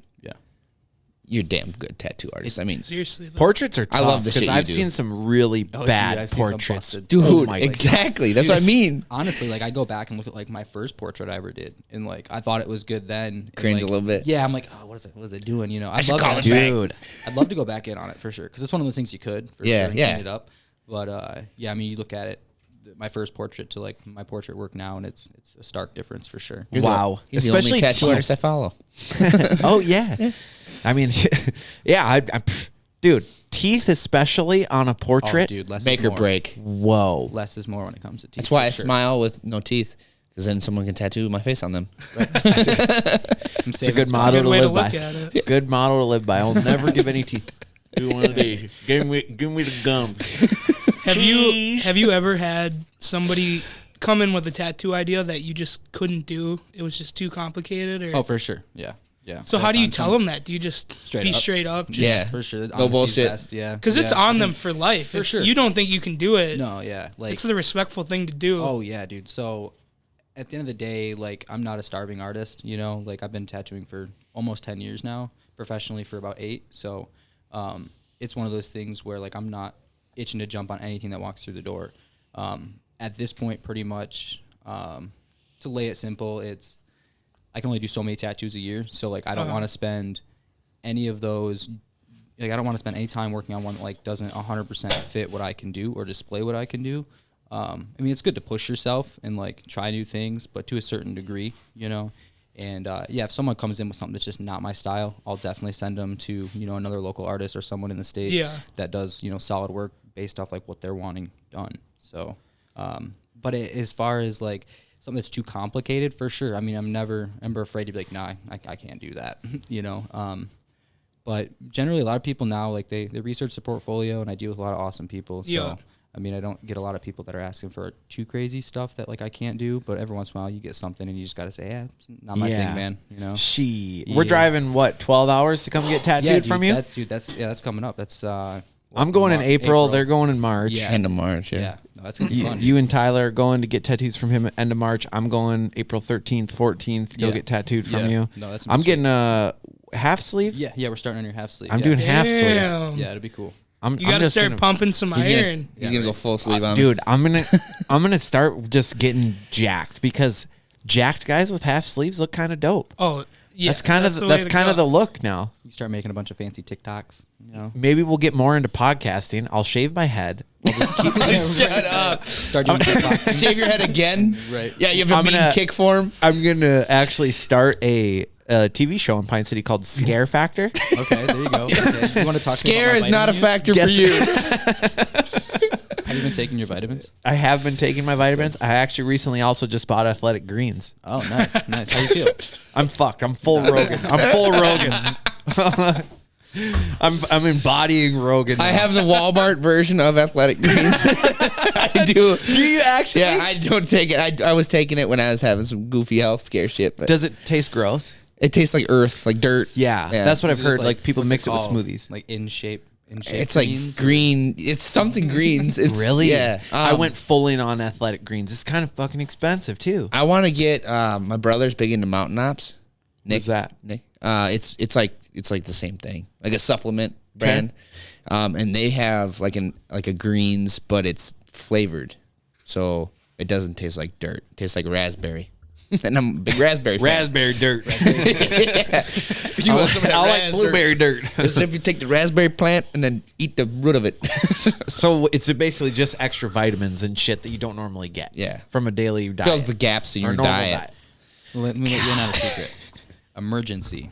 Speaker 2: you're a damn good tattoo artist. I mean,
Speaker 4: seriously, though.
Speaker 1: Portraits are tough.
Speaker 2: I love the shit
Speaker 1: I've
Speaker 2: you do.
Speaker 1: seen some really bad
Speaker 3: I've seen some
Speaker 1: portraits.
Speaker 3: busted.
Speaker 2: dude,
Speaker 1: Oh my
Speaker 2: exactly. That's what I mean.
Speaker 3: Honestly, like I go back and look at like my first portrait I ever did, and like I thought it was good then. And,
Speaker 2: Cringe
Speaker 3: like,
Speaker 2: a little bit.
Speaker 3: Yeah, I'm like, oh, what is it doing? You know,
Speaker 2: I should call it back.
Speaker 1: Dude.
Speaker 3: I'd love to go back in on it for sure, because it's one of those things you could for sure and clean it up. But yeah, I mean, you look at it, my first portrait to like my portrait work now, and it's a stark difference for sure.
Speaker 1: Wow.
Speaker 2: He's the only tattoo artist I follow.
Speaker 1: Oh yeah. I mean, yeah, dude, teeth especially on a portrait.
Speaker 3: Oh, dude, less
Speaker 2: Make
Speaker 3: is
Speaker 2: or
Speaker 3: more.
Speaker 2: break.
Speaker 1: Whoa.
Speaker 3: Less is more when it comes to teeth.
Speaker 2: That's why
Speaker 3: for
Speaker 2: I
Speaker 3: sure.
Speaker 2: smile with no teeth, because then someone can tattoo my face on them.
Speaker 1: It's a good
Speaker 4: It's a
Speaker 1: motto
Speaker 4: good
Speaker 1: to
Speaker 4: way to
Speaker 1: live by.
Speaker 4: look at it.
Speaker 1: Good motto to live by. I'll never give any teeth. Do one of these. Give me the gum.
Speaker 4: Have you ever had somebody come in with a tattoo idea that you just couldn't do? It was just too complicated? Or?
Speaker 3: Oh, for sure. Yeah. Yeah.
Speaker 4: So how do you tell them that? Do you just be
Speaker 3: up.
Speaker 4: straight up? Just,
Speaker 2: Yeah.
Speaker 3: For sure.
Speaker 2: No bullshit.
Speaker 3: Best, yeah.
Speaker 4: Because it's on them for life.
Speaker 3: For
Speaker 4: If
Speaker 3: sure.
Speaker 4: you don't think you can do it,
Speaker 3: No, yeah. Like
Speaker 4: it's the respectful thing to do.
Speaker 3: oh yeah, dude. So at the end of the day, like I'm not a starving artist, you know. Like I've been tattooing for almost 10 years now, professionally for about 8. So it's one of those things where like I'm not itching to jump on anything that walks through the door. At this point, pretty much, to lay it simple, I can only do so many tattoos a year. So like I don't want to spend any of those. Like I don't want to spend any time working on one that like doesn't 100% fit what I can do or display what I can do. I mean, it's good to push yourself and like try new things, but to a certain degree, you know. And yeah, if someone comes in with something that's just not my style, I'll definitely send them to, you know, another local artist or someone in the state that does, you know, solid work based off like what they're wanting done. So, but as far as like something that's too complicated, for sure. I mean, I'm never afraid to be like, nah, I can't do that, you know. But generally, a lot of people now like they research the portfolio, and I deal with a lot of awesome people. So I mean, I don't get a lot of people that are asking for too crazy stuff that like I can't do. But every once in a while, you get something, and you just got to say, yeah, it's not my thing, man. You know.
Speaker 1: We're driving what 12 hours to come get tattooed from you,
Speaker 3: that's coming up. That's
Speaker 1: I'm going in April. They're going in March.
Speaker 3: Yeah.
Speaker 2: End of March.
Speaker 3: Yeah. No, that's gonna be fun.
Speaker 1: You and Tyler are going to get tattoos from him at end of March. I'm going April 13th, 14th. Go get tattooed from you.
Speaker 3: No, that's.
Speaker 1: I'm getting a half sleeve.
Speaker 3: Yeah, we're starting on your half sleeve.
Speaker 1: I'm doing half sleeve.
Speaker 3: Yeah, it'd be cool.
Speaker 4: You got to start pumping some iron.
Speaker 2: He's gonna go full sleeve on.
Speaker 1: Dude, I'm gonna start just getting jacked, because jacked guys with half sleeves look kind of dope.
Speaker 4: Oh, Yeah,
Speaker 1: that's kind of the look now.
Speaker 3: You start making a bunch of fancy TikToks. You know,
Speaker 1: Maybe we'll get more into podcasting. I'll shave my head. We'll just keep.
Speaker 2: Shut up.
Speaker 3: start doing kickboxing.
Speaker 2: Shave your head again.
Speaker 3: Right.
Speaker 2: Yeah, you have a mean kick form.
Speaker 1: I'm gonna actually start a TV show in Pine City called Scare Factor.
Speaker 3: Okay, there you go. Okay. You want to talk?
Speaker 2: Scare is not a factor for you.
Speaker 3: Have you been taking your vitamins?
Speaker 1: I have been taking my vitamins. I actually recently also just bought Athletic Greens.
Speaker 3: Oh, nice, nice. How you feel?
Speaker 1: I'm fucked. I'm full Rogan. I'm full Rogan. I'm embodying Rogan now.
Speaker 2: I have the Walmart version of Athletic Greens. I do.
Speaker 1: Do you actually?
Speaker 2: Yeah, I don't take it. I was taking it when I was having some goofy health scare shit. But
Speaker 1: Does it taste gross?
Speaker 2: it tastes like earth, like dirt.
Speaker 1: Yeah, that's what I've
Speaker 3: Is this
Speaker 1: heard. Like people
Speaker 3: what's
Speaker 1: mix it with
Speaker 3: called?
Speaker 1: smoothies.
Speaker 3: Like in shape.
Speaker 2: It's like
Speaker 3: greens?
Speaker 2: green. It's something greens. It's
Speaker 1: Really?
Speaker 2: Yeah.
Speaker 1: I went full in on Athletic Greens. It's kind of fucking expensive too.
Speaker 2: I want to get. My brother's big into Mountain Ops. Nick,
Speaker 1: What's that?
Speaker 2: Nick. It's like the same thing, like a supplement brand. And they have like a greens, but it's flavored, so it doesn't taste like dirt. It tastes like raspberry. And I'm a big raspberry fan.
Speaker 1: Raspberry dirt.
Speaker 2: Yeah. You want some of that
Speaker 1: I like
Speaker 2: raspberry.
Speaker 1: blueberry dirt.
Speaker 2: It's if you take the raspberry plant and then eat the root of it.
Speaker 1: So it's basically just extra vitamins and shit that you don't normally get.
Speaker 2: Yeah.
Speaker 1: From a daily diet.
Speaker 2: Fills the gaps in
Speaker 1: Or
Speaker 2: your
Speaker 1: normal
Speaker 2: diet.
Speaker 3: Let me let you in on a secret. Emergency.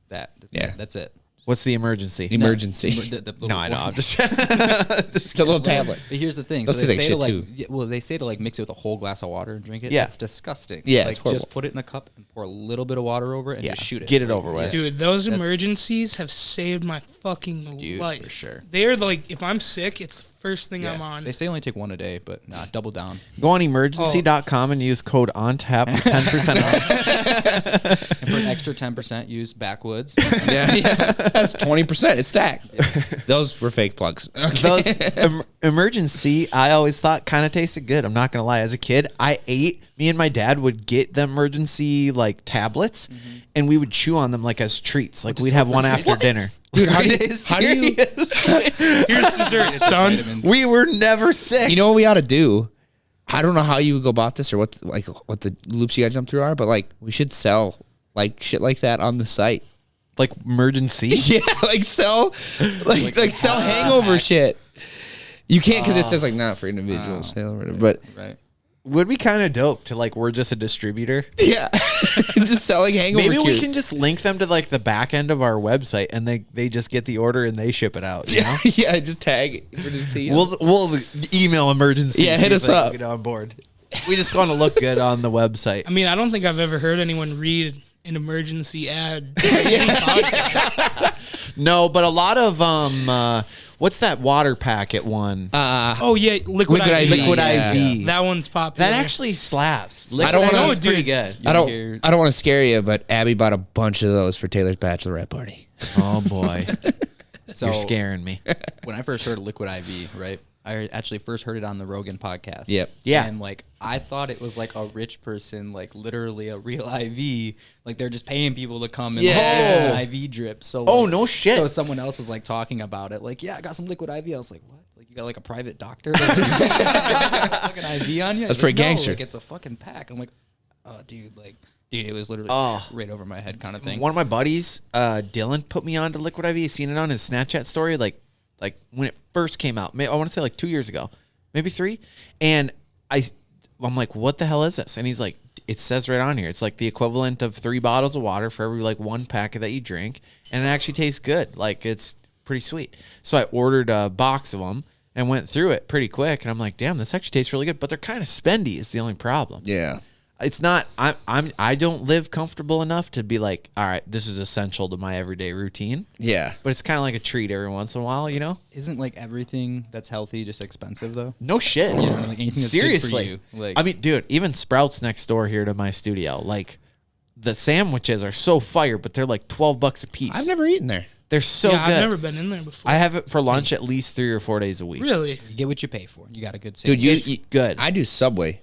Speaker 3: That's it.
Speaker 1: What's the emergency?
Speaker 2: Emergency.
Speaker 1: No, I know. I'm just
Speaker 2: It's a little tablet.
Speaker 3: But here's the thing.
Speaker 2: Those
Speaker 3: So they
Speaker 2: taste like
Speaker 3: say to
Speaker 2: shit,
Speaker 3: like,
Speaker 2: too.
Speaker 3: yeah, well, they say to like mix it with a whole glass of water and drink it.
Speaker 1: Yeah.
Speaker 3: It's disgusting.
Speaker 2: Yeah,
Speaker 3: like
Speaker 2: it's horrible.
Speaker 3: just put it in a cup and pour a little bit of water over it and
Speaker 1: Yeah,
Speaker 3: just shoot it.
Speaker 1: get it over with.
Speaker 4: Dude, those emergencies have saved my fucking
Speaker 3: Dude,
Speaker 4: life.
Speaker 3: for sure.
Speaker 4: They're like, if I'm sick, it's the first thing
Speaker 3: Yeah.
Speaker 4: I'm on.
Speaker 3: They say only take one a day, but nah, double down.
Speaker 1: Go on emergency.com and use code ONTAP for 10% off.
Speaker 3: And for an extra 10%, use backwoods.
Speaker 2: Yeah. That's 20%. It's tax. Those were fake plugs.
Speaker 1: Those emergency, I always thought kind of tasted good. I'm not gonna lie. As a kid, me and my dad would get the emergency like tablets, and we would chew on them like as treats. Like we'd have one after dinner.
Speaker 2: Dude, how do you
Speaker 4: Here's dessert, son.
Speaker 1: We were never sick.
Speaker 2: You know what we ought to do? I don't know how you would go about this or what the loops you got to jump through are, but like we should sell like shit like that on the site.
Speaker 1: Like emergency.
Speaker 2: Yeah, like sell sell hangover shit. You can't because it says like not for individual sale or whatever. But
Speaker 3: Right.
Speaker 1: Would be kind of dope to like we're just a distributor.
Speaker 2: yeah, just selling hangover.
Speaker 1: Maybe we
Speaker 2: cures.
Speaker 1: can just link them to like the back end of our website, and they just get the order and they ship it out. You know?
Speaker 2: yeah, just tag emergency.
Speaker 1: We'll email emergency.
Speaker 2: Yeah, hit
Speaker 1: see if
Speaker 2: us
Speaker 1: they can
Speaker 2: up.
Speaker 1: Get on board. We just want to look good on the website.
Speaker 4: I mean, I don't think I've ever heard anyone read an emergency ad. Any podcast.
Speaker 1: No, but a lot of what's that water packet one?
Speaker 4: Oh yeah, liquid IV.
Speaker 1: Liquid
Speaker 2: yeah.
Speaker 1: IV.
Speaker 4: That one's popular.
Speaker 1: That actually slaps.
Speaker 2: I don't
Speaker 1: Liquid
Speaker 2: wanna-
Speaker 1: IV is pretty good.
Speaker 2: I don't want to scare you, but Abby bought a bunch of those for Taylor's bachelorette party.
Speaker 1: Oh boy,
Speaker 3: So
Speaker 1: you're scaring me.
Speaker 3: when I first heard of Liquid IV, right? I actually first heard it on the Rogan podcast.
Speaker 2: Yep.
Speaker 1: Yeah.
Speaker 3: And like I thought it was like a rich person, like literally a real IV. Like they're just paying people to come and
Speaker 2: Yeah.
Speaker 3: like, get an IV drip. So
Speaker 1: Oh,
Speaker 3: like,
Speaker 1: no shit.
Speaker 3: So someone else was like talking about it. Like, yeah, I got some Liquid IV. I was like, what? Like you got like a private doctor? Like an IV on you?
Speaker 2: That's
Speaker 3: He's
Speaker 2: pretty
Speaker 3: like, no,
Speaker 2: gangster.
Speaker 3: like it's a fucking pack. I'm like, oh dude, it was literally
Speaker 1: Oh.
Speaker 3: right over my head kind of thing.
Speaker 1: One of my buddies, Dylan, put me on to Liquid IV. Seen it on his Snapchat story, like when it first came out. I want to say like 2 years ago, maybe 3. And I'm like, what the hell is this? And he's like, it says right on here, it's like the equivalent of 3 bottles of water for every like 1 packet that you drink, and it actually tastes good. Like it's pretty sweet. So I ordered a box of them and went through it pretty quick, and I'm like, damn, this actually tastes really good. But they're kind of spendy. Is the only problem.
Speaker 2: Yeah.
Speaker 1: It's not. I don't live comfortable enough to be like, all right, this is essential to my everyday routine.
Speaker 2: Yeah.
Speaker 1: But it's kind of like a treat every once in a while, you know?
Speaker 3: Isn't like everything that's healthy just expensive though?
Speaker 1: No shit.
Speaker 3: You know, like anything that's
Speaker 1: Seriously.
Speaker 3: good for you. Like,
Speaker 1: I mean, dude, even Sprouts next door here to my studio, like the sandwiches are so fire, but they're like $12 a piece.
Speaker 2: I've never eaten there.
Speaker 1: They're so
Speaker 4: yeah,
Speaker 1: good.
Speaker 4: I've never been in there before.
Speaker 1: I have it for lunch at least 3 or 4 days a week.
Speaker 4: Really?
Speaker 3: you get what you pay for. You got a good
Speaker 2: Dude,
Speaker 3: sandwich.
Speaker 2: you
Speaker 1: good.
Speaker 2: I do Subway.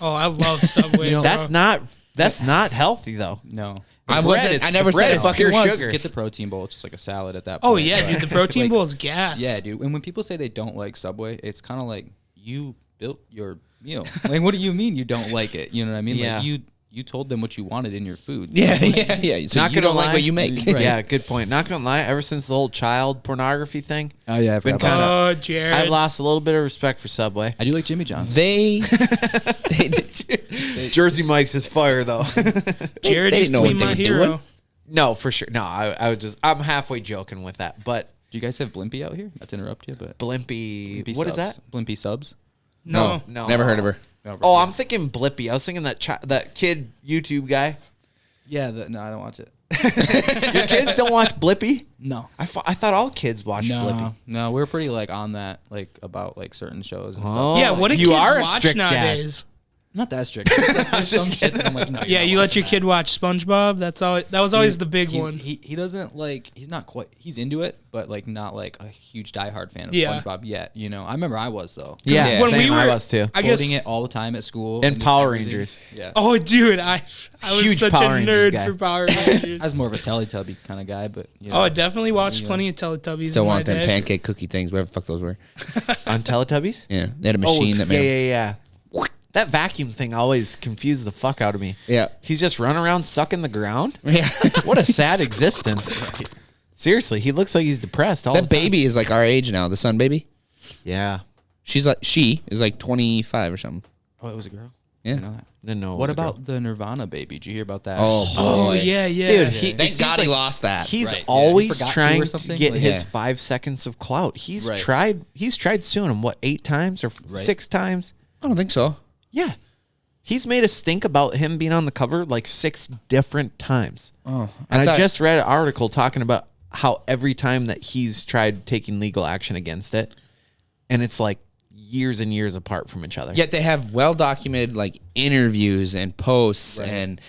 Speaker 4: Oh, I love Subway. bro.
Speaker 1: That's not healthy though.
Speaker 3: No.
Speaker 2: I
Speaker 1: bread
Speaker 2: never
Speaker 1: is
Speaker 2: said it fucking
Speaker 1: pure
Speaker 2: was.
Speaker 1: sugar.
Speaker 3: Get the protein bowl. It's just like a salad at that point.
Speaker 4: Oh yeah,
Speaker 3: but-
Speaker 4: dude. The protein
Speaker 3: like,
Speaker 4: bowl is gas.
Speaker 3: Yeah, dude. And when people say they don't like Subway, it's kind of like you built your meal. Like, what do you mean you don't like it? You know what I mean?
Speaker 1: Yeah.
Speaker 3: Like you told them what you wanted in your food.
Speaker 2: So yeah. So
Speaker 1: not
Speaker 2: you don't like what you make.
Speaker 3: Right.
Speaker 1: Yeah, good point. Not gonna lie, ever since the whole child pornography thing,
Speaker 3: Oh yeah,
Speaker 1: been kind of.
Speaker 4: Jared.
Speaker 1: I've lost a little bit of respect for Subway.
Speaker 3: I do like Jimmy John's.
Speaker 2: They
Speaker 1: Jersey Mike's is fire though.
Speaker 4: Jared
Speaker 2: they
Speaker 4: used
Speaker 2: didn't know
Speaker 4: to be
Speaker 2: what they
Speaker 4: my
Speaker 2: were
Speaker 4: hero.
Speaker 2: doing.
Speaker 1: No, for sure. No, I'm halfway joking with that, but
Speaker 3: Do you guys have Blimpie out here? Not to interrupt you, but
Speaker 1: Blimpie.
Speaker 3: Blimpie
Speaker 1: What is
Speaker 3: subs.
Speaker 1: that?
Speaker 3: Blimpie subs.
Speaker 4: No.
Speaker 1: No.
Speaker 2: Never heard of her.
Speaker 1: Oh, I'm thinking Blippy. I was thinking that kid YouTube guy.
Speaker 3: Yeah, no, I don't watch it.
Speaker 1: Your kids don't watch Blippy?
Speaker 3: No.
Speaker 1: I thought all kids watched Blippy.
Speaker 3: No, we're pretty like on that, like about like certain shows and
Speaker 1: Oh,
Speaker 3: stuff.
Speaker 4: Yeah, what do
Speaker 1: you
Speaker 4: kids
Speaker 1: are a
Speaker 4: watch
Speaker 1: strict dad.
Speaker 4: nowadays?
Speaker 3: I'm not that strict. There's some shit that I'm like, no.
Speaker 4: Yeah, you let your kid watch SpongeBob. That was always the big one.
Speaker 3: He doesn't like. He's not quite. He's into it, but like not like a huge diehard fan of
Speaker 4: Yeah.
Speaker 3: SpongeBob yet. You know, I remember I was though.
Speaker 1: Yeah,
Speaker 4: when
Speaker 1: same,
Speaker 4: we were,
Speaker 1: I was too.
Speaker 4: I guess.
Speaker 3: Quoting it all the time at school
Speaker 1: And
Speaker 3: just
Speaker 1: Power
Speaker 3: everything.
Speaker 1: Rangers.
Speaker 3: Yeah.
Speaker 4: Oh, dude, I was
Speaker 1: Huge
Speaker 4: such
Speaker 1: Power
Speaker 4: a
Speaker 1: Rangers
Speaker 4: nerd
Speaker 1: guy.
Speaker 4: for Power Rangers.
Speaker 3: I was more of a Teletubby kind of guy, but you know,
Speaker 4: Oh, I definitely watched plenty of Teletubbies.
Speaker 2: Still
Speaker 4: in my
Speaker 2: want them
Speaker 4: day.
Speaker 2: pancake cookie things, whatever the fuck those were.
Speaker 1: On Teletubbies?
Speaker 2: Yeah, they had a machine that made.
Speaker 1: Yeah. That vacuum thing always confused the fuck out of me.
Speaker 2: Yeah.
Speaker 1: He's just running around sucking the ground?
Speaker 2: Yeah.
Speaker 1: What a sad existence. Seriously, he looks like he's depressed all the
Speaker 2: That
Speaker 1: time.
Speaker 2: baby is like our age now, the son baby.
Speaker 1: Yeah.
Speaker 2: She is like 25 or something.
Speaker 3: Oh, it was a girl.
Speaker 2: Yeah.
Speaker 3: I know that.
Speaker 1: Didn't know. it
Speaker 3: What
Speaker 1: was a girl.
Speaker 3: about the Nirvana baby? Did you hear about that?
Speaker 2: Oh,
Speaker 4: Oh,
Speaker 2: boy.
Speaker 4: yeah.
Speaker 1: Dude, he,
Speaker 2: Thank
Speaker 1: it seems
Speaker 2: God he
Speaker 1: like
Speaker 2: lost that.
Speaker 1: He's
Speaker 3: Right, yeah.
Speaker 1: always
Speaker 3: He forgot to
Speaker 1: trying
Speaker 3: or
Speaker 1: to
Speaker 3: something?
Speaker 1: get
Speaker 3: Like-
Speaker 1: his
Speaker 2: Yeah.
Speaker 1: 5 seconds of clout. He's
Speaker 3: Right.
Speaker 1: tried suing him, 8 times or 6 times?
Speaker 2: I don't think so.
Speaker 1: Yeah. He's made a stink about him being on the cover 6 different times.
Speaker 2: Oh,
Speaker 1: And I
Speaker 2: thought-
Speaker 1: just read an article talking about how every time that he's tried taking legal action against it, and it's years and years apart from each other.
Speaker 2: Yet they have well documented interviews and posts and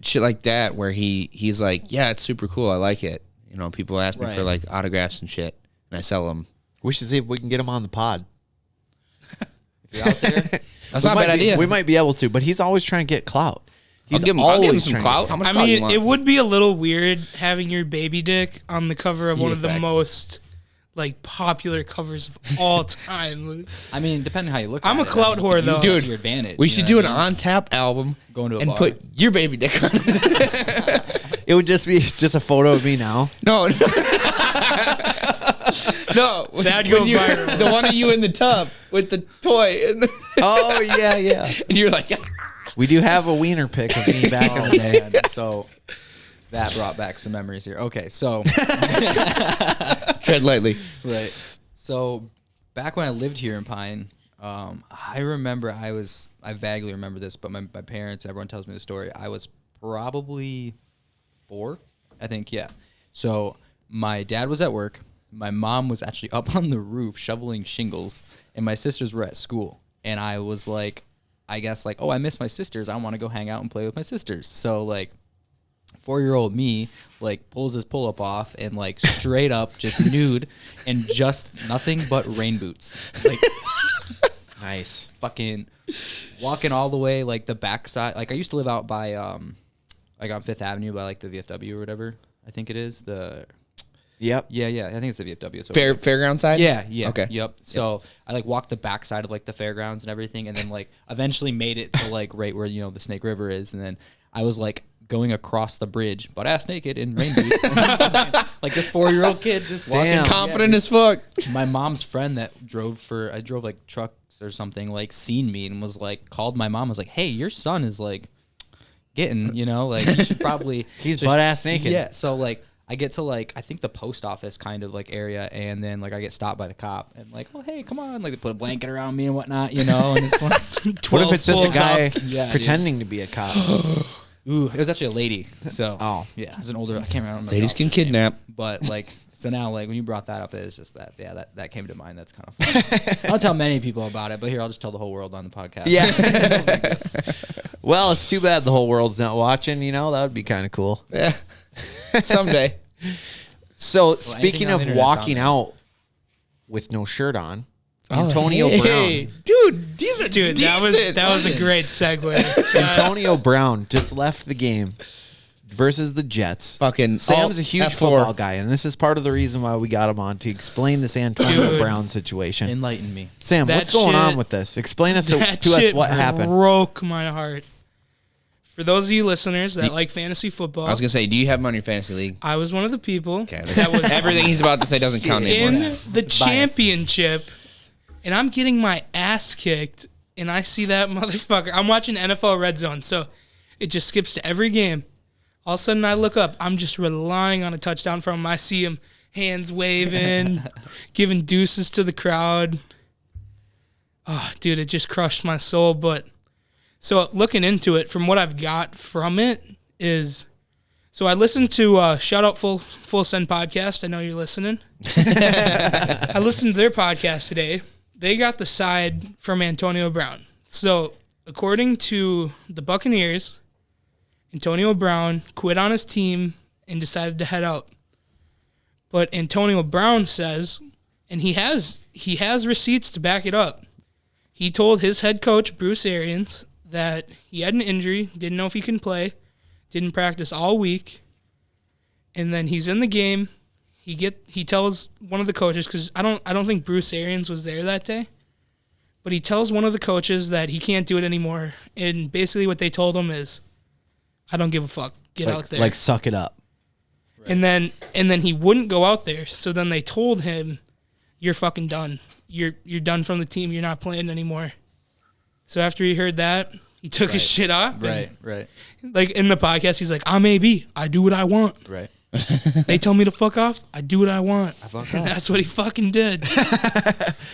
Speaker 2: shit like that where he's like, yeah, it's super cool. I like it. You know, people ask me for autographs and shit, and I sell them.
Speaker 1: We should see if we can get him on the pod.
Speaker 3: If you're out there,
Speaker 2: That's not a bad idea.
Speaker 1: We might be able to, but he's always trying to get clout. He's
Speaker 2: I'll give him
Speaker 1: always
Speaker 2: some
Speaker 1: trying to
Speaker 2: clout.
Speaker 1: get
Speaker 2: How much
Speaker 4: I
Speaker 2: clout you
Speaker 4: mean,
Speaker 2: want?
Speaker 4: it would be a little weird having your baby dick on the cover of one of the
Speaker 3: facts.
Speaker 4: most popular covers of all time.
Speaker 3: I mean, depending how you look.
Speaker 4: I'm
Speaker 3: at
Speaker 4: a
Speaker 3: it,
Speaker 4: clout
Speaker 3: you
Speaker 4: whore,
Speaker 3: can use
Speaker 4: though.
Speaker 3: it
Speaker 2: Dude,
Speaker 3: to your advantage.
Speaker 2: We
Speaker 3: you
Speaker 2: should
Speaker 3: know
Speaker 2: do
Speaker 3: what
Speaker 2: an
Speaker 3: I mean?
Speaker 2: on-tap album
Speaker 3: Going to a
Speaker 2: and
Speaker 3: bar.
Speaker 2: put your baby dick on it.
Speaker 1: It would just be just a photo of me now.
Speaker 2: No. No.
Speaker 4: That'd go
Speaker 2: when you-
Speaker 4: viral.
Speaker 2: The one of you in the tub with the toy. And
Speaker 1: Oh yeah.
Speaker 2: and you're like,
Speaker 1: We do have a wiener pic of me back in
Speaker 3: Oh,
Speaker 1: the day.
Speaker 3: man. So that brought back some memories here. Okay, so
Speaker 2: tread lightly.
Speaker 3: right. So back when I lived here in Pine, I remember I vaguely remember this, but my parents, everyone tells me the story. I was probably 4, I think, yeah. So my dad was at work. My mom was actually up on the roof shoveling shingles, and my sisters were at school. And I was I guess oh, I miss my sisters. I want to go hang out and play with my sisters. So 4-year-old me pulls his pull-up off and straight up just nude and just nothing but rain boots.
Speaker 1: Nice.
Speaker 3: Fucking walking all the way the backside. I used to live out by on 5th Avenue by the VFW or whatever. I think it is the.
Speaker 1: Yep.
Speaker 3: Yeah. I think it's the VFW. So
Speaker 2: Fairground side?
Speaker 3: Yeah.
Speaker 2: Okay.
Speaker 3: Yep. So I walked the backside of the fairgrounds and everything, and then eventually made it to right where the Snake River is, and then I was going across the bridge, butt ass naked in rain boots, this 4-year-old kid just walking.
Speaker 1: Damn.
Speaker 2: Confident as fuck.
Speaker 3: My mom's friend that drove trucks or something seen me and was called my mom, was hey, your son is getting you should probably
Speaker 1: He's butt ass naked.
Speaker 3: yeah. So I get to I think the post office kind of area, and then I get stopped by the cop and oh hey, come on, they put a blanket around me and whatnot, and it's
Speaker 1: What if it's just a guy
Speaker 3: Yeah,
Speaker 1: pretending to be a cop?
Speaker 3: Ooh, it was actually a lady. So
Speaker 1: Oh.
Speaker 3: yeah, it was an older. I can't remember.
Speaker 2: Ladies can kidnap.
Speaker 3: But so now when you brought that up, it's just that that came to mind. That's kind of funny. I don't tell many people about it, but here I'll just tell the whole world on the podcast.
Speaker 1: Yeah. Well, it's too bad the whole world's not watching. That would be kind of cool.
Speaker 2: Yeah. Someday.
Speaker 1: So
Speaker 3: anything
Speaker 1: speaking
Speaker 3: on
Speaker 1: of
Speaker 3: the internet's on
Speaker 1: walking
Speaker 3: there.
Speaker 1: out with no shirt on, Antonio
Speaker 2: Hey,
Speaker 1: Brown.
Speaker 2: dude, these are
Speaker 4: Dude,
Speaker 2: decent.
Speaker 4: that was a great segue.
Speaker 1: Antonio Brown just left the game versus the Jets.
Speaker 2: Fucking
Speaker 1: Sam's a huge
Speaker 2: F4.
Speaker 1: football guy, and this is part of the reason why we got him on to explain this Antonio
Speaker 4: Dude.
Speaker 1: Brown situation.
Speaker 3: Enlighten me.
Speaker 1: Sam,
Speaker 4: That
Speaker 1: what's going on
Speaker 4: shit-
Speaker 1: with this? Explain to us
Speaker 4: That
Speaker 1: what
Speaker 4: shit
Speaker 1: happened.
Speaker 4: broke my heart. For those of you listeners that like fantasy football,
Speaker 2: I was gonna say, do you have him on your fantasy league?
Speaker 4: I was one of the people
Speaker 2: that was everything he's about to say doesn't count anymore.
Speaker 4: In the championship, and I'm getting my ass kicked, and I see that motherfucker. I'm watching NFL Red Zone, so it just skips to every game. All of a sudden, I look up. I'm just relying on a touchdown from him. I see him, hands waving, giving deuces to the crowd. Oh, dude, it just crushed my soul, but... So looking into it, from what I've got from it is, so I listened to shout out Full Send podcast. I know you're listening. I listened to their podcast today. They got the side from Antonio Brown. So according to the Buccaneers, Antonio Brown quit on his team and decided to head out. But Antonio Brown says, and he has receipts to back it up. He told his head coach Bruce Arians that he had an injury, didn't know if he can play, didn't practice all week, and then he's in the game. He tells one of the coaches, because I don't think Bruce Arians was there that day, but he tells one of the coaches that he can't do it anymore, and basically what they told him is, I don't give a fuck, get out there,
Speaker 5: like suck it up.
Speaker 4: Right. And then he wouldn't go out there, so then they told him, you're fucking done, you're done from the team, you're not playing anymore. So after he heard that, he took his shit off.
Speaker 3: Right.
Speaker 4: Like in the podcast, he's like, I'm AB. I do what I want.
Speaker 3: Right.
Speaker 4: They tell me to fuck off. I do what I want.
Speaker 3: And
Speaker 4: that's what he fucking did.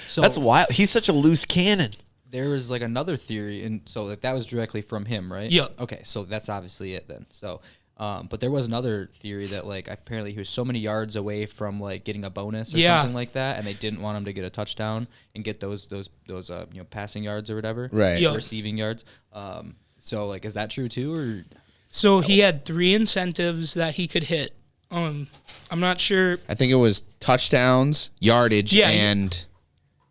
Speaker 3: So
Speaker 5: That's wild. He's such a loose cannon.
Speaker 3: there was like another theory, and so like that was directly from him, right?
Speaker 4: Yeah.
Speaker 3: Okay, so that's obviously it then. So, but there was another theory that like apparently he was so many yards away from like getting a bonus or something like that, and they didn't want him to get a touchdown and get those passing yards or whatever,
Speaker 2: right?
Speaker 4: Yeah.
Speaker 3: Receiving yards. So like, is that true too, or?
Speaker 4: So he had 3 incentives that he could hit. I'm not sure.
Speaker 2: I think it was touchdowns, yardage,
Speaker 4: Yeah,
Speaker 2: and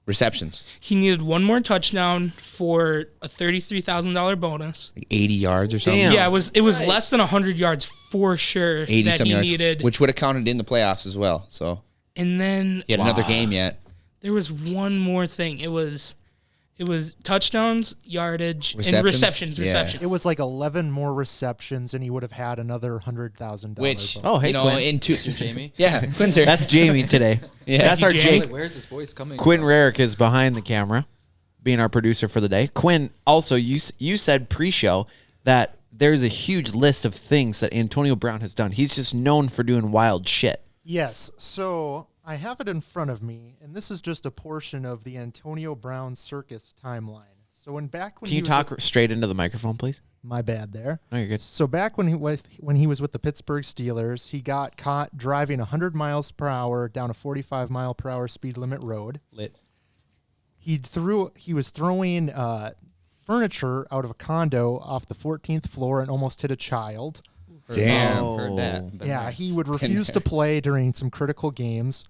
Speaker 2: receptions.
Speaker 4: He needed 1 more touchdown for a $33,000 bonus.
Speaker 2: Like 80 yards or something.
Speaker 5: Damn.
Speaker 4: Yeah, it was less than 100 yards for sure
Speaker 2: 80
Speaker 4: that
Speaker 2: some
Speaker 4: he
Speaker 2: yards,
Speaker 4: needed.
Speaker 2: which would have counted in the playoffs as well. So
Speaker 4: And then
Speaker 2: he had another game yet.
Speaker 4: there was one more thing. It was touchdowns, yardage, and
Speaker 2: Receptions?
Speaker 4: receptions.
Speaker 6: It was like 11 more receptions, and he would have had another $100,000.
Speaker 2: Which,
Speaker 5: Oh, hey,
Speaker 2: you know,
Speaker 5: Quinn.
Speaker 2: in two,
Speaker 3: Mr. Jamie?
Speaker 2: yeah, Quinn's here.
Speaker 5: That's Jamie today.
Speaker 2: Yeah.
Speaker 5: That's our
Speaker 4: Jamie.
Speaker 5: Jake.
Speaker 3: Like, where's his voice coming
Speaker 5: Quinn
Speaker 3: from?
Speaker 5: Rarick is behind the camera, being our producer for the day. Quinn, also, you said pre-show that there's a huge list of things that Antonio Brown has done. He's just known for doing wild shit.
Speaker 6: Yes, so I have it in front of me, and this is just a portion of the Antonio Brown circus timeline. So back when
Speaker 5: Can you talk straight into the microphone, please?
Speaker 6: my bad there.
Speaker 5: No, you're good.
Speaker 6: So back when he was with the Pittsburgh Steelers, he got caught driving 100 miles per hour down a 45 mile per hour speed limit road.
Speaker 3: Lit.
Speaker 6: He was throwing furniture out of a condo off the 14th floor and almost hit a child.
Speaker 2: Damn.
Speaker 3: Heard that. Been
Speaker 6: Yeah,
Speaker 3: there.
Speaker 6: he would refuse to play during some critical games.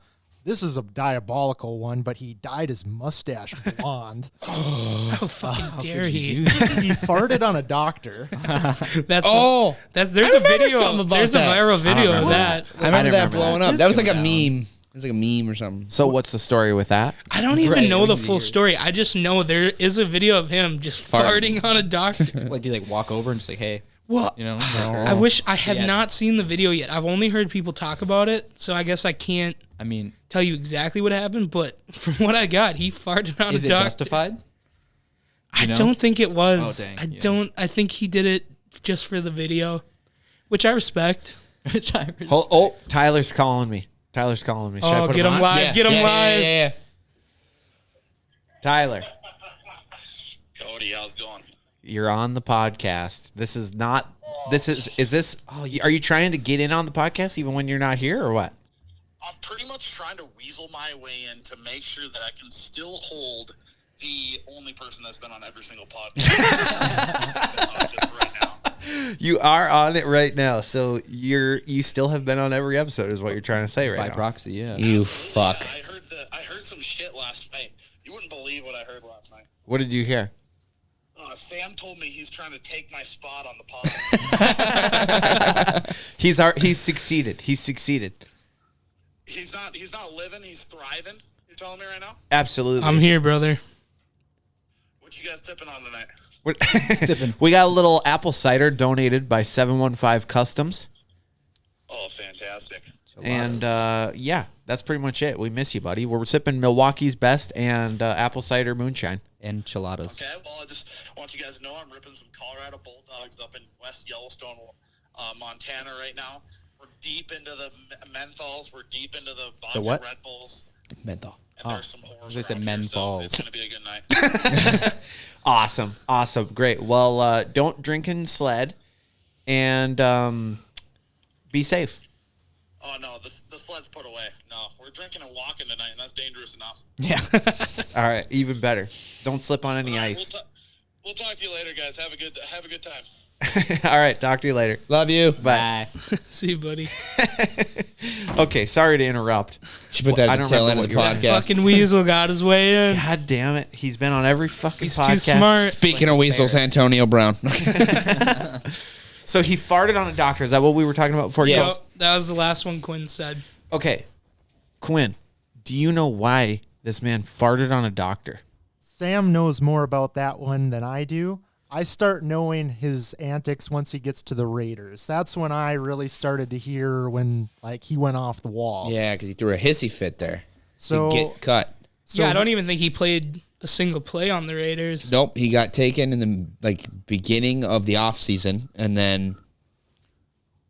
Speaker 6: This is a diabolical one, but he dyed his mustache blonde.
Speaker 4: How fucking dare he?
Speaker 6: He farted on a doctor.
Speaker 4: There's
Speaker 2: I
Speaker 4: a
Speaker 2: remember
Speaker 4: video.
Speaker 2: something about
Speaker 4: There's
Speaker 2: that.
Speaker 4: a viral video of that.
Speaker 2: I remember
Speaker 5: didn't
Speaker 2: that
Speaker 5: remember
Speaker 2: blowing
Speaker 5: that.
Speaker 2: up. That was like a meme. It was like a meme or something.
Speaker 5: So what's the story with that?
Speaker 4: I don't even
Speaker 3: Right,
Speaker 4: know
Speaker 3: we
Speaker 4: the
Speaker 3: need to
Speaker 4: full
Speaker 3: hear it.
Speaker 4: story. I just know there is a video of him just farting on a doctor.
Speaker 3: Like, do you like walk over and just like, hey,
Speaker 4: Well,
Speaker 3: you know?
Speaker 4: I wish I have
Speaker 3: Yeah.
Speaker 4: not seen the video yet. I've only heard people talk about it, so I guess I can't
Speaker 3: I mean,
Speaker 4: tell you exactly what happened. But from what I got, he farted on
Speaker 3: is
Speaker 4: a
Speaker 3: it
Speaker 4: doctor.
Speaker 3: justified?
Speaker 4: I
Speaker 3: know?
Speaker 4: don't think it was.
Speaker 3: Oh, dang,
Speaker 4: I
Speaker 3: yeah.
Speaker 4: don't. I think he did it just for the video, which I respect.
Speaker 5: Tyler's calling me. Should I
Speaker 4: Oh,
Speaker 5: put
Speaker 4: get him
Speaker 5: on?
Speaker 4: live! Get him live!
Speaker 2: Yeah.
Speaker 5: Tyler,
Speaker 7: Cody, how's it going?
Speaker 5: you're on the podcast. Is this? Are you trying to get in on the podcast even when you're not here or what?
Speaker 7: I'm pretty much trying to weasel my way in to make sure that I can still hold the only person that's been on every single podcast. Just right now.
Speaker 5: You are on it right now, so you still have been on every episode, is what you're trying to say right
Speaker 3: By
Speaker 5: now.
Speaker 3: proxy, yeah.
Speaker 2: You fuck.
Speaker 7: I heard some shit last night. You wouldn't believe what I heard last night.
Speaker 5: What did you hear?
Speaker 7: Sam told me he's trying to take my spot on the pod.
Speaker 5: He's succeeded. He's
Speaker 7: He's not living. He's thriving. You're telling me right now?
Speaker 5: Absolutely.
Speaker 4: I'm here, brother.
Speaker 7: What you guys tipping on tonight?
Speaker 5: We got a little apple cider donated by 715 Customs.
Speaker 7: Oh, fantastic.
Speaker 5: And yeah, that's pretty much it. We miss you, buddy. We're sipping Milwaukee's best and apple cider moonshine.
Speaker 3: Enchiladas.
Speaker 7: Okay, well, I just want you guys to know I'm ripping some Colorado Bulldogs up in West Yellowstone, Montana right now. We're deep into the menthols. We're deep into the vodka
Speaker 3: what?
Speaker 7: Red Bulls.
Speaker 2: Menthol.
Speaker 7: And there's some horrors
Speaker 3: They said
Speaker 7: around here,
Speaker 3: menthols.
Speaker 7: so it's going to be a good night.
Speaker 5: Awesome. Great. Well, don't drink and sled, and be safe.
Speaker 7: Oh, no, the sled's put away. No, we're drinking and walking tonight, and that's dangerous enough.
Speaker 3: Yeah.
Speaker 5: All right, even better. Don't slip on any
Speaker 7: All right,
Speaker 5: ice.
Speaker 7: We'll talk to you later, guys. Have a good time.
Speaker 5: All right, talk to you later.
Speaker 2: Love you.
Speaker 5: Bye.
Speaker 4: See you, buddy.
Speaker 5: Okay, sorry to interrupt.
Speaker 2: Should put that
Speaker 5: I
Speaker 2: at the
Speaker 5: don't
Speaker 2: tail end
Speaker 5: remember
Speaker 2: of the
Speaker 5: what you
Speaker 2: podcast.
Speaker 4: Fucking Weasel got his way in.
Speaker 5: God damn it. He's been on every fucking
Speaker 4: He's
Speaker 5: podcast.
Speaker 4: too smart.
Speaker 2: Speaking of weasels, Antonio Brown.
Speaker 5: So he farted on a doctor. Is that what we were talking about before?
Speaker 2: Yeah.
Speaker 4: Yep, that was the last one Quinn said.
Speaker 5: Okay. Quinn, do you know why this man farted on a doctor?
Speaker 6: Sam knows more about that one than I do. I start knowing his antics once he gets to the Raiders. That's when I really started to hear when he went off the walls.
Speaker 2: Yeah, because he threw a hissy fit there.
Speaker 6: So
Speaker 2: He'd get cut.
Speaker 6: So
Speaker 4: Yeah, I don't even think he played a single play on the Raiders.
Speaker 2: Nope, he got taken in the beginning of the offseason and then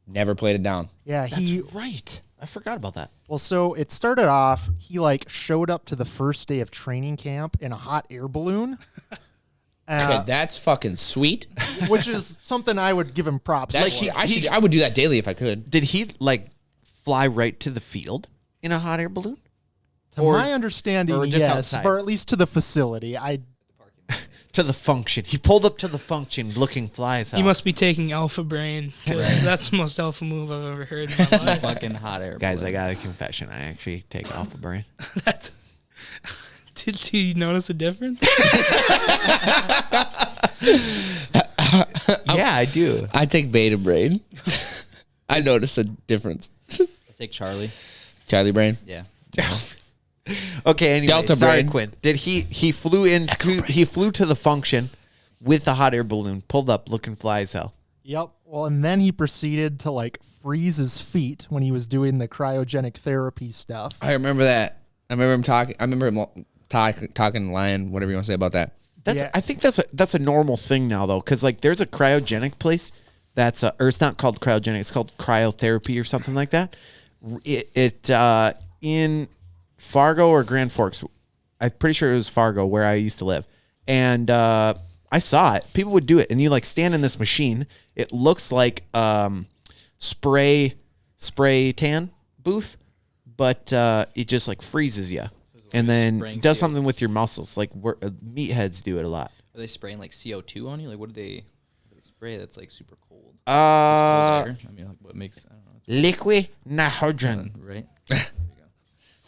Speaker 2: never played it down.
Speaker 6: Yeah,
Speaker 5: Right. I forgot about that.
Speaker 6: Well, so it started off, he showed up to the first day of training camp in a hot air balloon.
Speaker 2: Okay, that's fucking sweet.
Speaker 6: Which is something I would give him props
Speaker 2: That's,
Speaker 6: for.
Speaker 2: I would do that daily if I could.
Speaker 5: Did he fly right to the field in a hot air balloon?
Speaker 6: To my understanding,
Speaker 5: or just
Speaker 6: yes,
Speaker 5: outside?
Speaker 6: or at least to the facility.
Speaker 5: To the function. He pulled up to the function looking fly as hell.
Speaker 4: He must be taking Alpha Brain. 'Cause that's the most alpha move I've ever heard in my life.
Speaker 3: Fucking hot air.
Speaker 5: Guys,
Speaker 3: balloon.
Speaker 5: I got a confession. I actually take Alpha Brain.
Speaker 4: Did you notice a difference?
Speaker 5: Yeah, I do.
Speaker 2: I take Beta Brain. I notice a difference.
Speaker 3: I take Charlie.
Speaker 2: Charlie Brain.
Speaker 3: Yeah.
Speaker 5: Okay, anyway,
Speaker 2: Delta
Speaker 5: sorry,
Speaker 2: Brain.
Speaker 5: Quinn. Did he flew to the function with the hot air balloon, pulled up looking fly as hell.
Speaker 6: Yep. Well, and then he proceeded to freeze his feet when he was doing the cryogenic therapy stuff.
Speaker 2: I remember that. I remember him talking. I remember him talking, lying, whatever you want to say about that.
Speaker 5: I think that's a normal thing now though, because there's a cryogenic place that's or it's not called cryogenic, it's called cryotherapy or something like that. It in Fargo or Grand Forks, I'm pretty sure it was Fargo where I used to live, and I saw it. People would do it, and you stand in this machine. It looks like spray tan booth, but it just freezes you. And then does something with your muscles, where meatheads do it a lot.
Speaker 3: Are they spraying CO2 on you? What do they spray that's super cold? Just cold air? I mean, what makes, I don't know.
Speaker 5: Liquid nitrogen.
Speaker 3: Right?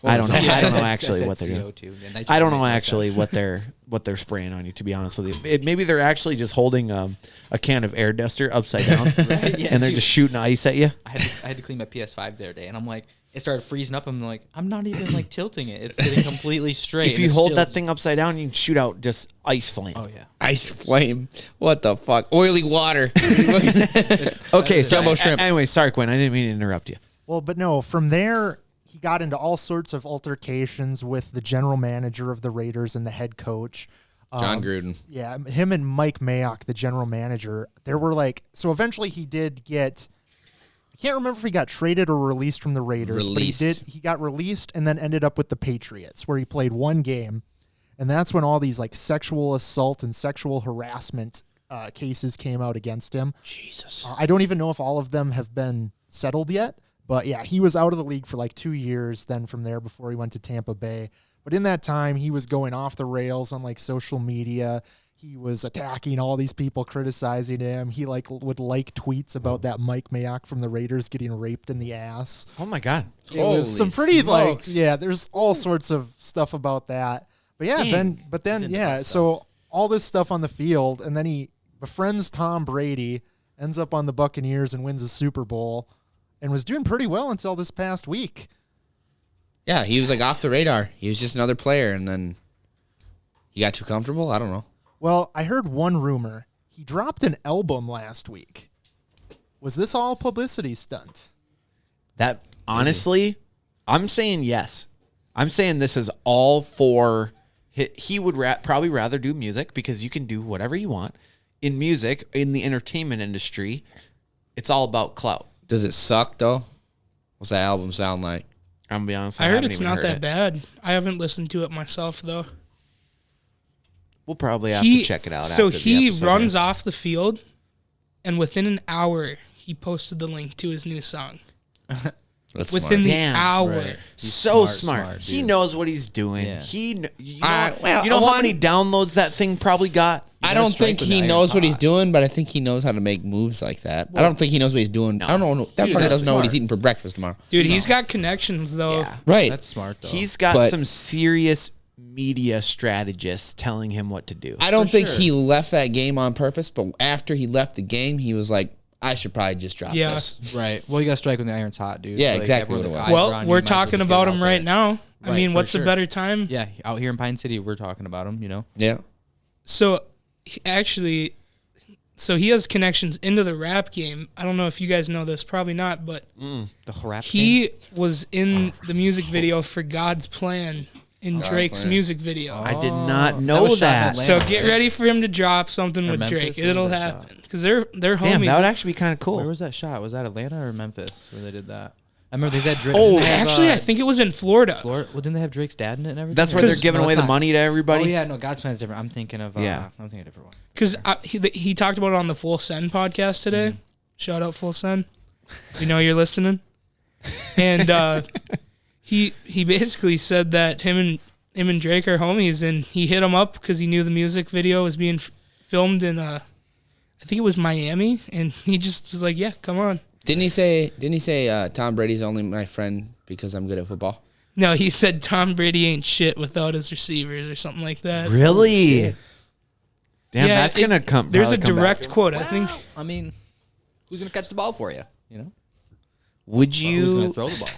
Speaker 5: I don't know. I don't know
Speaker 3: I
Speaker 5: actually
Speaker 3: said
Speaker 5: what they're doing.
Speaker 3: CO2. Yeah, nitrogen
Speaker 5: I don't know
Speaker 3: makes more
Speaker 5: actually
Speaker 3: sense.
Speaker 5: what they're spraying on you. To be honest with you, maybe they're actually just holding a can of air duster upside down,
Speaker 3: Yeah,
Speaker 5: and they're
Speaker 3: dude.
Speaker 5: just shooting ice at you.
Speaker 3: I had to clean my PS5 the other day, and I'm like, it started freezing up. I'm like, I'm not even tilting it. It's sitting completely straight.
Speaker 5: If
Speaker 3: and
Speaker 5: you
Speaker 3: it's
Speaker 5: hold
Speaker 3: still
Speaker 5: that thing upside down, you can shoot out just ice flame.
Speaker 3: Oh yeah.
Speaker 2: Ice flame. What the fuck? Oily water.
Speaker 5: Okay, so
Speaker 2: Jumbo shrimp.
Speaker 5: anyway, sorry, Quinn. I didn't mean to interrupt you.
Speaker 6: Well, but no, from there, he got into all sorts of altercations with the general manager of the Raiders and the head coach.
Speaker 2: John Gruden.
Speaker 6: Yeah, him and Mike Mayock, the general manager. There were so eventually he did get, I can't remember if he got traded or released from the Raiders, but he got released and then ended up with the Patriots where he played one game. And that's when all these sexual assault and sexual harassment cases came out against him.
Speaker 2: Jesus.
Speaker 6: I don't even know if all of them have been settled yet, but yeah, he was out of the league for 2 years then from there before he went to Tampa Bay. But in that time, he was going off the rails on social media. He was attacking all these people, criticizing him. He would tweets about that Mike Mayock from the Raiders getting raped in the ass.
Speaker 5: Oh my God!
Speaker 6: It was some
Speaker 2: Holy
Speaker 6: pretty
Speaker 2: smokes.
Speaker 6: there's all sorts of stuff about that. But yeah,
Speaker 3: into
Speaker 6: so all this stuff on the field, and then he befriends Tom Brady, ends up on the Buccaneers and wins a Super Bowl, and was doing pretty well until this past week.
Speaker 2: Yeah, he was off the radar. He was just another player, and then he got too comfortable. I don't know.
Speaker 6: Well, I heard one rumor. He dropped an album last week. Was this all publicity stunt?
Speaker 5: That honestly, I'm saying yes. I'm saying this is all for. He would probably rather do music because you can do whatever you want in music in the entertainment industry. It's all about clout.
Speaker 2: Does it suck though? What's that album sound like?
Speaker 5: I'm gonna be honest.
Speaker 4: I heard
Speaker 5: haven't
Speaker 4: it's
Speaker 5: even
Speaker 4: not that
Speaker 5: it.
Speaker 4: bad. I haven't listened to it myself though.
Speaker 5: We'll probably have to check it out.
Speaker 4: So
Speaker 5: after
Speaker 4: he
Speaker 5: the episode
Speaker 4: runs
Speaker 5: here.
Speaker 4: off the field, and within an hour, he posted the link to his new song.
Speaker 2: That's
Speaker 4: Within
Speaker 2: smart.
Speaker 4: the
Speaker 5: Damn.
Speaker 4: hour.
Speaker 3: Right.
Speaker 5: So
Speaker 3: smart,
Speaker 5: smart. He
Speaker 3: dude.
Speaker 5: knows what he's doing.
Speaker 3: Yeah.
Speaker 5: You know,
Speaker 2: well,
Speaker 5: you know how
Speaker 2: one-
Speaker 5: many downloads that thing probably got?
Speaker 2: I
Speaker 3: gotta
Speaker 2: don't
Speaker 3: strike
Speaker 2: think
Speaker 3: when
Speaker 2: he
Speaker 3: the iron's
Speaker 2: knows what he's
Speaker 3: hot.
Speaker 2: doing, but I think he knows how to make moves like that. I don't think he knows what he's doing. I don't know. That
Speaker 5: Dude,
Speaker 2: fucker
Speaker 5: that's
Speaker 2: doesn't know what he's
Speaker 5: smart.
Speaker 2: eating for breakfast tomorrow.
Speaker 4: Dude, he's got connections though.
Speaker 5: Yeah.
Speaker 2: Right.
Speaker 3: That's smart though.
Speaker 5: He's got
Speaker 2: But-
Speaker 5: some serious media strategists telling him what to do.
Speaker 2: I don't think
Speaker 3: sure.
Speaker 2: he left that game on purpose, but after he left the game, he was like, I should probably just drop
Speaker 4: Yeah.
Speaker 2: this.
Speaker 3: right. Well, you got to strike when the iron's hot, dude.
Speaker 2: Yeah, exactly
Speaker 3: everyone-
Speaker 2: what it
Speaker 3: the
Speaker 2: was.
Speaker 3: eyes are
Speaker 4: Well,
Speaker 3: on you,
Speaker 4: we're
Speaker 3: might as well
Speaker 4: talking
Speaker 3: just
Speaker 4: about
Speaker 3: get
Speaker 4: him
Speaker 3: out
Speaker 4: right
Speaker 3: there.
Speaker 4: now. I
Speaker 3: Right,
Speaker 4: mean,
Speaker 3: for
Speaker 4: what's
Speaker 3: sure.
Speaker 4: a better time?
Speaker 3: Yeah, out here in Pine City, we're talking about him. You know.
Speaker 2: Yeah.
Speaker 4: So, actually, he has connections into the rap game. I don't know if you guys know this, probably not, but
Speaker 3: The rap.
Speaker 4: he was in the music video for God's Plan in Drake's
Speaker 2: Plan.
Speaker 4: music video.
Speaker 5: I did not
Speaker 3: that
Speaker 5: know
Speaker 3: was shot in
Speaker 5: that.
Speaker 3: Atlanta.
Speaker 4: So
Speaker 3: right?
Speaker 4: get ready for him to drop something
Speaker 3: Or
Speaker 4: with
Speaker 3: Memphis?
Speaker 4: Drake.
Speaker 3: Where
Speaker 4: It'll
Speaker 3: was that
Speaker 4: happen because they're homies.
Speaker 5: Damn, that would actually be kind of
Speaker 3: Where
Speaker 5: cool.
Speaker 3: was that shot? Was that Atlanta or Memphis where they did that? I remember they had Drake.
Speaker 5: Oh,
Speaker 3: didn't they have,
Speaker 4: Actually, I think it was in Florida.
Speaker 3: Florida. Well, didn't they have Drake's dad in it and everything?
Speaker 5: That's where
Speaker 3: Or-
Speaker 5: they're giving
Speaker 3: No,
Speaker 5: away
Speaker 3: it's
Speaker 5: the
Speaker 3: not.
Speaker 5: money to everybody.
Speaker 3: Oh yeah, no, God's plan is different. I'm thinking of.
Speaker 5: Yeah.
Speaker 3: I'm thinking of a different one.
Speaker 4: Because he talked about it on the Full Send podcast today.
Speaker 3: Mm-hmm.
Speaker 4: Shout out Full Send. You know you're listening. And he basically said that him and Drake are homies, and he hit him up because he knew the music video was being filmed in I think it was Miami, and he just was like, "Yeah, come on."
Speaker 2: Didn't he say Tom Brady's only my friend because I'm good at football?
Speaker 4: No, he said Tom Brady ain't shit without his receivers or something like that.
Speaker 5: Really? Damn,
Speaker 4: Yeah,
Speaker 5: that's gonna come.
Speaker 4: There's a
Speaker 5: probably come back.
Speaker 4: direct quote. I think
Speaker 3: I mean, who's gonna catch the ball for you? You know,
Speaker 5: Would
Speaker 3: who's gonna
Speaker 5: you?
Speaker 3: throw the ball?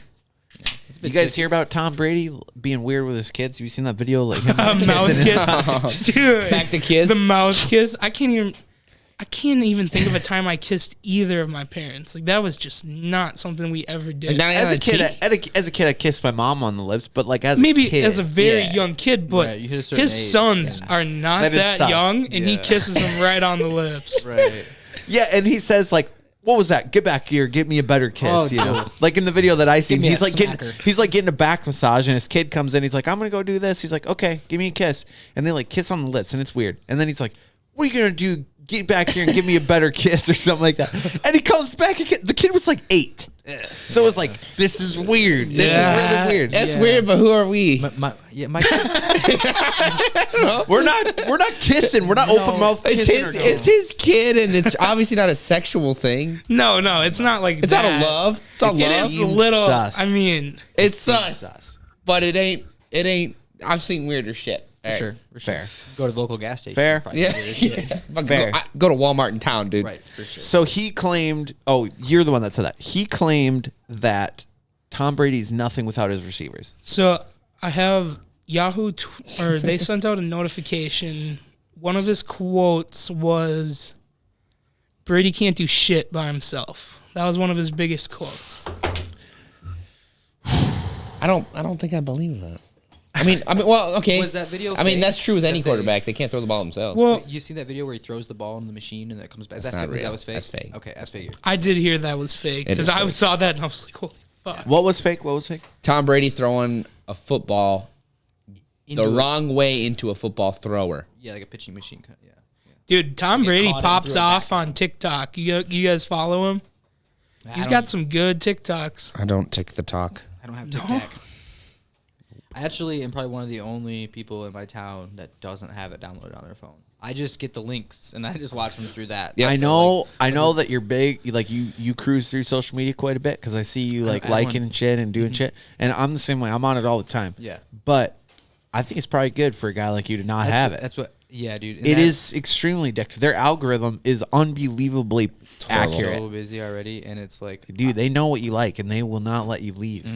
Speaker 5: You guys hear about Tom Brady being weird with his kids? Have you seen that video? Like him
Speaker 4: a mouth
Speaker 5: kissing his-
Speaker 4: kiss, dude.
Speaker 2: Back to kids.
Speaker 4: The mouth kiss. I can't even think of a time I kissed either of my parents. Like that was just not something we ever did.
Speaker 2: Not
Speaker 5: As
Speaker 2: on
Speaker 5: a
Speaker 2: the
Speaker 5: kid,
Speaker 2: cheek?
Speaker 5: as a kid, I kissed my mom on the lips, but like as
Speaker 4: Maybe
Speaker 5: a kid,
Speaker 4: as a very
Speaker 2: yeah.
Speaker 4: young kid, but
Speaker 3: Right, you hit a certain
Speaker 4: his
Speaker 3: age,
Speaker 4: sons
Speaker 3: yeah.
Speaker 4: are not
Speaker 5: That is
Speaker 4: that
Speaker 5: sus.
Speaker 4: young, and he
Speaker 3: Yeah.
Speaker 4: kisses them right on the lips.
Speaker 3: Right.
Speaker 5: yeah, and he says like, "What was that? Get back here, give me a better kiss."
Speaker 3: Oh,
Speaker 5: you know, like in the video that I seen,
Speaker 3: me
Speaker 5: he's
Speaker 3: a
Speaker 5: like
Speaker 3: smacker.
Speaker 5: getting a back massage, and his kid comes in, he's like, "I'm gonna go do this." He's like, "Okay, give me a kiss," and they like kiss on the lips, and it's weird, and then he's like, "What are you gonna do? Get back here and give me a better kiss or something like that." And he comes back again. The kid was like 8. So it was like, this is weird. This is really weird.
Speaker 2: That's
Speaker 3: Yeah.
Speaker 2: weird, but who are we?
Speaker 3: My kids.
Speaker 5: We're not kissing. We're not open mouth
Speaker 2: It's
Speaker 5: kissing.
Speaker 2: his kid, and it's obviously not a sexual thing.
Speaker 4: No, it's not like
Speaker 2: It's
Speaker 4: that.
Speaker 2: out of love. It's all
Speaker 4: It
Speaker 2: love.
Speaker 4: is a little.
Speaker 5: sus.
Speaker 4: I mean,
Speaker 2: It's sus,
Speaker 5: Sus.
Speaker 2: but it ain't. I've seen weirder shit. All right.
Speaker 3: Sure.
Speaker 5: Fair.
Speaker 3: Go to the local gas station.
Speaker 5: Fair.
Speaker 3: probably
Speaker 2: Yeah.
Speaker 3: get it.
Speaker 2: yeah. Fucking
Speaker 5: Fair.
Speaker 2: Go to Walmart in town, dude.
Speaker 3: Right. For sure.
Speaker 5: So he claimed, oh, you're the one that said that. He claimed that Tom Brady's nothing without his receivers.
Speaker 4: so I have Yahoo, or they sent out a notification. One of his quotes was, "Brady can't do shit by himself." That was one of his biggest quotes.
Speaker 2: I don't think I believe that. I mean, well, okay.
Speaker 3: Was that video
Speaker 2: I mean,
Speaker 3: fake?
Speaker 2: that's true with any
Speaker 3: That they-
Speaker 2: quarterback. They can't throw the ball themselves.
Speaker 4: Well,
Speaker 3: You seen that video where he throws the ball in the machine and it comes back? Is
Speaker 2: That's
Speaker 3: that
Speaker 2: not
Speaker 3: fake?
Speaker 2: real.
Speaker 3: That was fake.
Speaker 2: That's fake.
Speaker 3: Okay, that's figured.
Speaker 4: I did hear that was fake
Speaker 2: It
Speaker 4: because
Speaker 2: is
Speaker 4: I
Speaker 2: fake.
Speaker 4: saw that and I was like, "Holy fuck!"
Speaker 5: What was fake? What was fake?
Speaker 2: Tom Brady throwing a football
Speaker 3: Into
Speaker 2: the
Speaker 3: a-
Speaker 2: wrong way into a football thrower.
Speaker 3: Yeah, like a pitching machine. Yeah.
Speaker 4: Dude, Tom Brady
Speaker 3: caught it and
Speaker 4: pops
Speaker 3: threw it
Speaker 4: off on TikTok. You guys follow him? He's got some good TikToks.
Speaker 2: I don't take the talk.
Speaker 3: I don't have TikTok. I actually am probably one of the only people in my town that doesn't have it downloaded on their phone. I just get the links and I just watch them through that.
Speaker 2: Yeah,
Speaker 5: I
Speaker 2: so,
Speaker 5: know. I know that you're big. Like you cruise through social media quite a bit because I see you like
Speaker 3: I don't-
Speaker 5: liking and shit and doing shit. And I'm the same way. I'm on it all the time.
Speaker 3: Yeah.
Speaker 5: But I think it's probably good for a guy like you to not have it.
Speaker 3: That's what. Yeah, dude. and
Speaker 5: It
Speaker 3: that-
Speaker 5: is extremely addictive. Their algorithm is unbelievably
Speaker 2: horrible.
Speaker 5: accurate.
Speaker 3: so busy already, and it's like,
Speaker 5: Dude, they know what you like and they will not let you leave.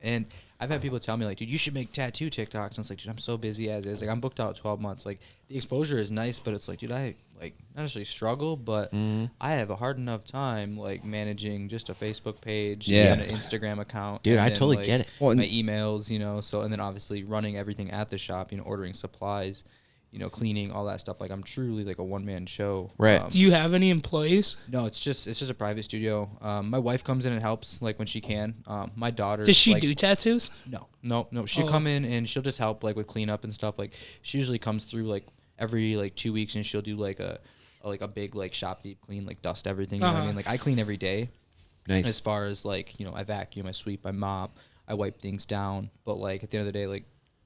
Speaker 3: and I've had people tell me like, dude, you should make tattoo TikToks. And it's like, dude, I'm so busy as is. Like, I'm booked out 12 months. Like, the exposure is nice, but it's like, dude, I like not necessarily struggle, but I have a hard enough time like managing just a Facebook page, and an Instagram account.
Speaker 5: Dude,
Speaker 3: and
Speaker 5: I
Speaker 3: then,
Speaker 5: totally
Speaker 3: like,
Speaker 5: get it.
Speaker 3: my emails, you know, so, and then obviously running everything at the shop, you know, ordering supplies, you know, cleaning, all that stuff. Like, I'm truly like a one-man show.
Speaker 5: Right.
Speaker 4: Do you have any employees?
Speaker 3: No, it's just a private studio. My wife comes in and helps like when she can. My daughter.
Speaker 4: Does she
Speaker 3: like,
Speaker 4: do tattoos?
Speaker 3: No. She'll come in and she'll just help like with cleanup and stuff. Like, she usually comes through like every like 2 weeks, and she'll do like a big like shop deep clean, like dust everything. You know what I mean? Like, I clean every day.
Speaker 5: Nice.
Speaker 3: As far as like, you know, I vacuum, I sweep, I mop, I wipe things down. But like at the end of the day, like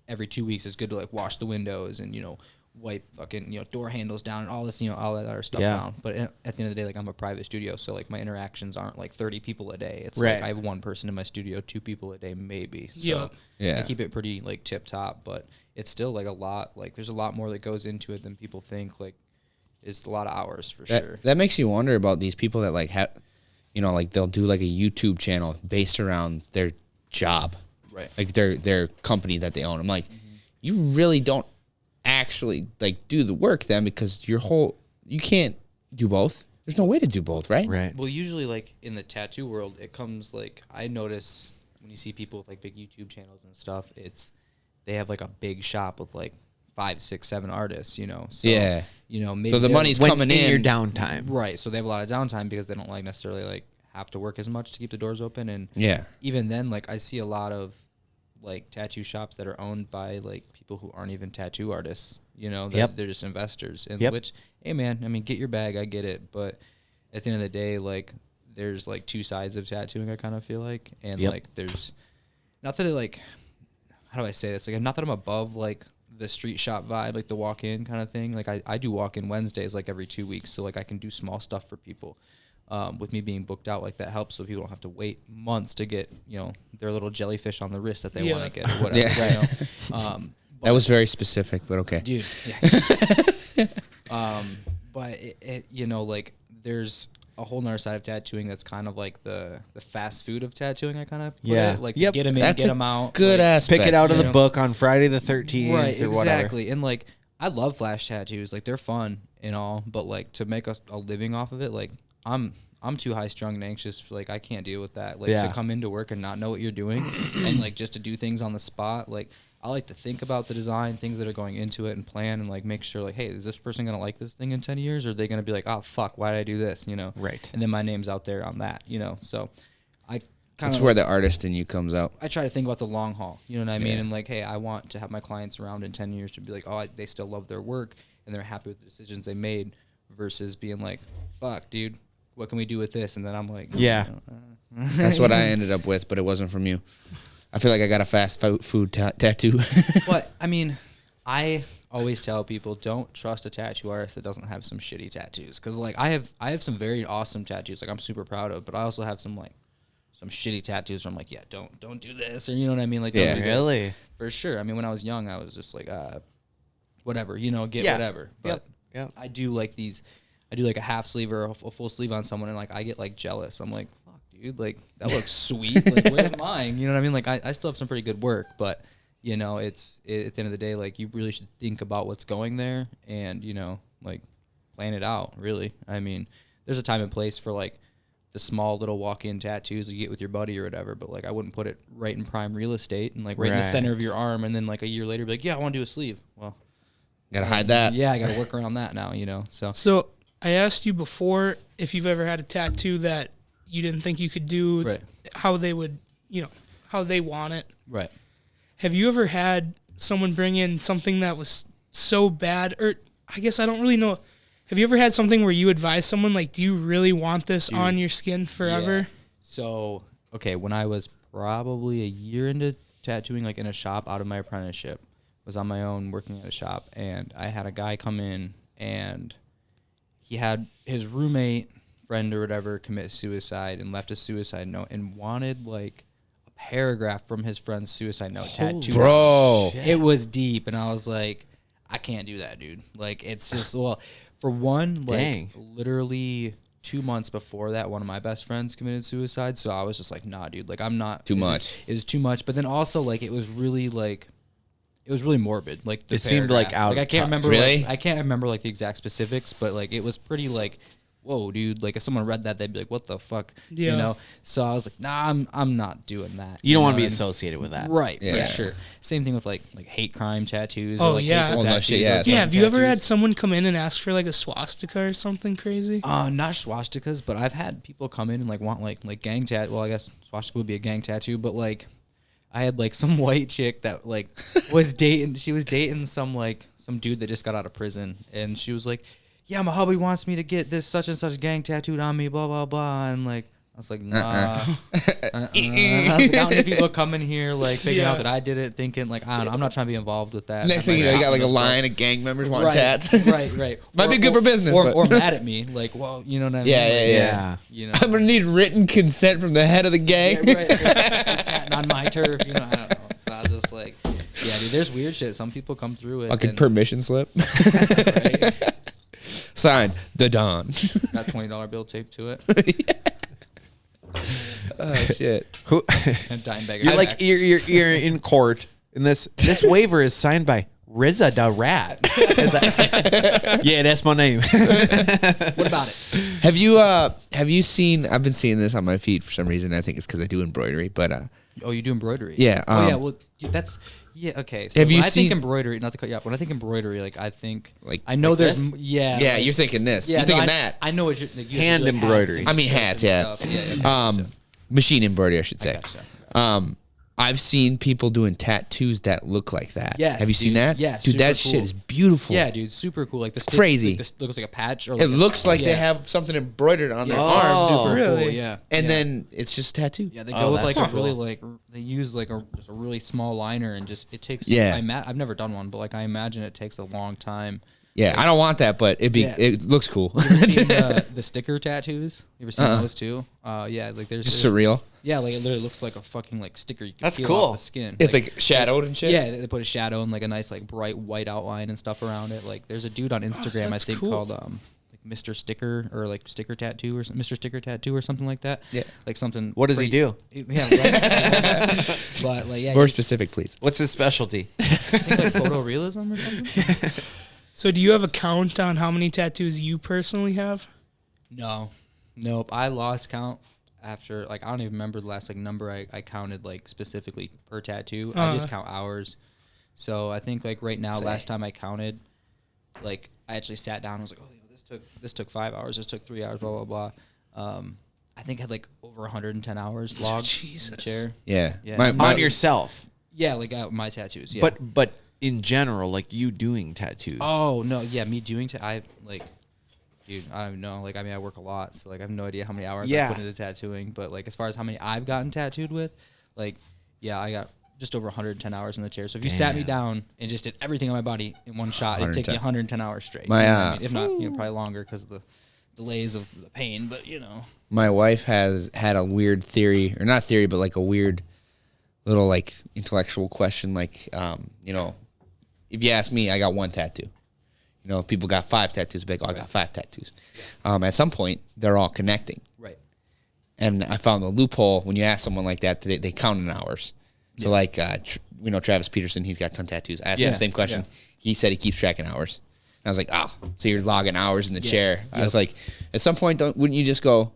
Speaker 3: every 2 weeks, it's good to like wash the windows and, you know, wipe fucking, you know, door handles down and all this, you know, all that other stuff down. But at the end of the day, like, I'm a private studio, so like my interactions aren't like 30 people a day. It's like I have one person in my studio, 2 people a day maybe. So I keep it pretty like tip top, but it's still like a lot. Like, there's a lot more that goes into it than people think. Like, it's a lot of hours for sure.
Speaker 2: That makes you wonder about these people that like have, you know, like they'll do like a YouTube channel based around their job,
Speaker 3: right?
Speaker 2: Like their company that they own. I'm like, you really don't actually like do the work then, because you can't do both. There's no way to do both, right?
Speaker 5: Right.
Speaker 3: Well, usually like in the tattoo world, it comes like, I notice when you see people with like big YouTube channels and stuff, they have like a big shop with like 5, 6, 7 artists, you know. So, you know, maybe
Speaker 2: so the money's coming in
Speaker 5: your downtime,
Speaker 3: right? So they have a lot of downtime because they don't like necessarily like have to work as much to keep the doors open. And even then, like, I see a lot of like tattoo shops that are owned by like people who aren't even tattoo artists, you know. They're just investors. And which, hey man, I mean, get your bag, I get it, but at the end of the day, like, there's like 2 sides of tattooing, I kind of feel like. And like, there's not that it like, how do I say this, like, not that I'm above like the street shop vibe, like the walk-in kind of thing. Like, I do walk-in Wednesdays like every 2 weeks, so like I can do small stuff for people. With me being booked out, like, that helps, so people don't have to wait months to get, you know, their little jellyfish on the wrist that they want to get or whatever. You know?
Speaker 2: That was very specific, but okay,
Speaker 3: dude. But it you know, like, there's a whole nother side of tattooing that's kind of like the fast food of tattooing. I kind of put it. Like, get them in, get them out.
Speaker 2: Good
Speaker 3: like,
Speaker 2: aspect.
Speaker 5: Pick it out of the book on Friday the 13th,
Speaker 3: right?
Speaker 5: Or
Speaker 3: Exactly.
Speaker 5: whatever.
Speaker 3: And like, I love flash tattoos. Like, they're fun and all, but like, to make a living off of it, like, I'm too high strung and anxious for, like, I can't deal with that. Like, to come into work and not know what you're doing and like just to do things on the spot. Like, I like to think about the design, things that are going into it, and plan and like make sure, like, hey, is this person gonna like this thing in 10 years, or are they gonna be like, oh fuck, why did I do this, you know?
Speaker 5: Right.
Speaker 3: And then my name's out there on that, you know. So I
Speaker 2: that's where the artist in you comes out.
Speaker 3: I try to think about the long haul, you know what I mean? And like, hey, I want to have my clients around in 10 years to be like, oh, they still love their work and they're happy with the decisions they made, versus being like, fuck, dude, what can we do with this? And then I'm like,
Speaker 2: That's what I ended up with, but it wasn't from you. I feel like I got a fast food tattoo.
Speaker 3: But I mean, I always tell people, don't trust a tattoo artist that doesn't have some shitty tattoos, because like, I have some very awesome tattoos, like, I'm super proud of, but I also have some shitty tattoos where I'm like, yeah, don't do this, or you know what I mean? Like, don't do this. For sure. I mean, when I was young, I was just like, whatever, you know, get whatever. But I do like these. I do like a half sleeve or a full sleeve on someone, and like, I get like jealous. I'm like, fuck, dude, like, that looks sweet. Like, where's mine? You know what I mean? Like, I still have some pretty good work, but you know, at the end of the day, like, you really should think about what's going there and, you know, like, plan it out, really. I mean, there's a time and place for like the small little walk-in tattoos you get with your buddy or whatever, but like, I wouldn't put it right in prime real estate and like right in the center of your arm, and then like a year later be like, yeah, I want to do a sleeve. Well,
Speaker 2: gotta hide that.
Speaker 3: Yeah, I gotta work around that now, you know.
Speaker 4: So I asked you before if you've ever had a tattoo that you didn't think you could do, how they would, you know, how they want it.
Speaker 3: Right.
Speaker 4: Have you ever had someone bring in something that was so bad, or I guess I don't really know. Have you ever had something where you advise someone, like, do you really want this on your skin forever?
Speaker 3: Yeah. So, okay, when I was probably a year into tattooing, like in a shop out of my apprenticeship, was on my own working at a shop, and I had a guy come in, and he had his roommate, friend or whatever, commit suicide and left a suicide note and wanted like a paragraph from his friend's suicide note tattooed.
Speaker 2: Bro.
Speaker 3: It was deep, and I was like, I can't do that, dude. Like, it's just, well, for one, like, literally 2 months before that, one of my best friends committed suicide. So I was just like, nah, dude, like I'm not
Speaker 2: Too much.
Speaker 3: It was too much. But then also like it was really morbid. Like the
Speaker 1: It seemed like
Speaker 3: paragraph.
Speaker 1: out
Speaker 3: I
Speaker 1: of
Speaker 3: can't
Speaker 1: touch.
Speaker 3: remember.
Speaker 2: Really?
Speaker 3: Like, I can't remember like the exact specifics, but like it was pretty like, whoa, dude. Like if someone read that, they'd be like, what the fuck,
Speaker 4: Yeah.
Speaker 3: you know? So I was like, nah, I'm not doing that.
Speaker 1: You don't want to be
Speaker 3: know? And-
Speaker 1: associated with that.
Speaker 3: Right,
Speaker 2: Yeah.
Speaker 3: for sure. Same thing with like hate crime tattoos.
Speaker 4: Oh,
Speaker 3: or like
Speaker 4: yeah.
Speaker 3: hateful
Speaker 2: Oh, no
Speaker 3: tattoos
Speaker 2: shit,
Speaker 3: or
Speaker 2: yeah.
Speaker 3: like
Speaker 4: Yeah, have you ever
Speaker 3: tattoos.
Speaker 4: had someone come in and ask for like a swastika or something crazy?
Speaker 3: Not swastikas, but I've had people come in and like want like gang tat. Well, I guess swastika would be a gang tattoo, but like I had like some white chick that like was dating. She was dating some dude that just got out of prison, and she was like, "Yeah, my hubby wants me to get this such and such gang tattooed on me, blah blah blah," and like. I was like, nah. I was like, how many people come in here like figuring out that I did it, thinking like, I don't know, I'm not trying to be involved with that.
Speaker 2: Next
Speaker 3: I'm,
Speaker 2: thing you know, you got like a
Speaker 3: shopping
Speaker 2: line of gang members wanting
Speaker 3: right,
Speaker 2: tats.
Speaker 3: right.
Speaker 2: Might be good for business,
Speaker 3: or,
Speaker 2: but-
Speaker 3: or mad at me, like, well, you know what I mean?
Speaker 2: Yeah,
Speaker 3: Like,
Speaker 1: Yeah.
Speaker 3: You know,
Speaker 2: I'm gonna need written consent from the head of the gang.
Speaker 3: right, tatting on my turf, you know. I don't know. So I was just like, yeah, dude, there's weird shit. Some people come through it.
Speaker 2: Like a
Speaker 3: and-
Speaker 2: permission slip.
Speaker 3: right?
Speaker 2: Signed, the Don.
Speaker 3: Got $20 bill taped to it.
Speaker 2: Oh shit.
Speaker 1: Who?
Speaker 3: And dime bag.
Speaker 1: You're like you're in court, and this waiver is signed by Riza the Rat. Yeah, that's my name.
Speaker 3: what about it?
Speaker 2: Have you seen? I've been seeing this on my feed for some reason. I think it's because I do embroidery, but
Speaker 3: Oh, you do embroidery?
Speaker 2: Yeah,
Speaker 3: oh yeah.
Speaker 2: um,
Speaker 3: Well, that's okay. So
Speaker 2: have
Speaker 3: when
Speaker 2: you
Speaker 3: I think
Speaker 2: seen-
Speaker 3: embroidery? Not to cut you off. When I think embroidery, like I think
Speaker 2: Like-
Speaker 3: I know
Speaker 2: like
Speaker 3: there's
Speaker 1: this?
Speaker 3: yeah.
Speaker 2: yeah,
Speaker 3: like-
Speaker 2: you're thinking this.
Speaker 3: yeah,
Speaker 2: you're thinking
Speaker 3: no,
Speaker 2: that.
Speaker 3: I know what you're like, you
Speaker 1: Hand
Speaker 3: do, like,
Speaker 1: embroidery.
Speaker 3: hats and
Speaker 2: I mean
Speaker 3: shirts
Speaker 2: hats,
Speaker 3: and
Speaker 2: yeah.
Speaker 3: stuff. Yeah.
Speaker 2: Machine embroidery, I should say.
Speaker 3: Gotcha.
Speaker 2: I've seen people doing tattoos that look like that.
Speaker 3: Yes,
Speaker 2: Have you seen
Speaker 3: dude.
Speaker 2: that?
Speaker 3: Yeah,
Speaker 2: dude, that
Speaker 3: super
Speaker 2: shit
Speaker 3: cool.
Speaker 2: is beautiful.
Speaker 3: Yeah, dude, super cool. Like this
Speaker 2: crazy.
Speaker 3: Like this looks like a patch. Or
Speaker 2: It
Speaker 3: like
Speaker 2: looks like they
Speaker 3: yeah.
Speaker 2: have something embroidered on their
Speaker 3: Yeah,
Speaker 2: arm,
Speaker 3: super cool.
Speaker 4: Really?
Speaker 3: Yeah,
Speaker 2: and
Speaker 3: yeah.
Speaker 2: then it's just tattoo.
Speaker 3: Yeah, they
Speaker 1: Oh,
Speaker 3: go with like
Speaker 1: that's
Speaker 3: a really
Speaker 1: cool.
Speaker 3: like they use like just a really small liner and just it takes.
Speaker 2: Yeah.
Speaker 3: I've never done one, but like I imagine it takes a long time.
Speaker 2: Yeah, I don't want that, but
Speaker 3: Yeah.
Speaker 2: it looks cool.
Speaker 3: You ever seen the sticker tattoos? You ever seen those too? Yeah, like there's
Speaker 2: Just surreal.
Speaker 3: yeah, like it literally looks like a fucking like sticker. You can
Speaker 1: That's
Speaker 3: peel
Speaker 1: cool.
Speaker 3: off the skin.
Speaker 2: It's like shadowed and shit.
Speaker 3: yeah, they put a shadow and like a nice like bright white outline and stuff around it. Like there's a dude on Instagram I
Speaker 4: that's
Speaker 3: think
Speaker 4: cool.
Speaker 3: called like Mr. Sticker or like Sticker Tattoo or Mr. Sticker Tattoo or something like that.
Speaker 2: Yeah.
Speaker 3: like something.
Speaker 1: What does he do?
Speaker 3: Yeah, right. But like yeah,
Speaker 2: More specific, please.
Speaker 1: What's his specialty?
Speaker 3: I think like photorealism or something.
Speaker 4: So do you have a count on how many tattoos you personally have?
Speaker 3: No, nope. I lost count after like I don't even remember the last like number I counted like specifically per tattoo. I just count hours. So I think like right now, last time I counted, like I actually sat down and was like, oh, you know, this took 5 hours. This took 3 hours. Blah blah blah. I think I had like over 110 hours logged in the chair.
Speaker 2: Yeah.
Speaker 3: Yeah.
Speaker 1: On yourself,
Speaker 3: Yeah, like my tattoos. Yeah.
Speaker 1: but in general, like you doing tattoos.
Speaker 3: oh no, yeah, me doing I like. Dude, I don't know. Like, I mean, I work a lot, so like, I have no idea how many hours
Speaker 1: Yeah.
Speaker 3: I put into tattooing. But like, as far as how many I've gotten tattooed with, like, yeah, I got just over 110 hours in the chair. So if you sat me
Speaker 1: Damn.
Speaker 3: down and just did everything on my body in one shot, it'd take you 110 hours straight.
Speaker 2: My,
Speaker 3: You know what I mean? If not, you know, probably longer because of the delays of the pain. But you know,
Speaker 2: My wife has had a weird theory, or not theory, but like a weird little like intellectual question. Like, you know, if you ask me, I got one tattoo. You know, if people got 5 tattoos, big, oh, I got 5 tattoos. At some point, they're all connecting.
Speaker 3: right?
Speaker 2: And I found the loophole when you ask someone like that, they count in hours. So like, you know, Travis Peterson, he's got a ton of tattoos. I asked him the same question.
Speaker 3: Yeah.
Speaker 2: He said he keeps track in hours. And I was like, oh, so you're logging hours in the chair. I was like, at some point, wouldn't you just go,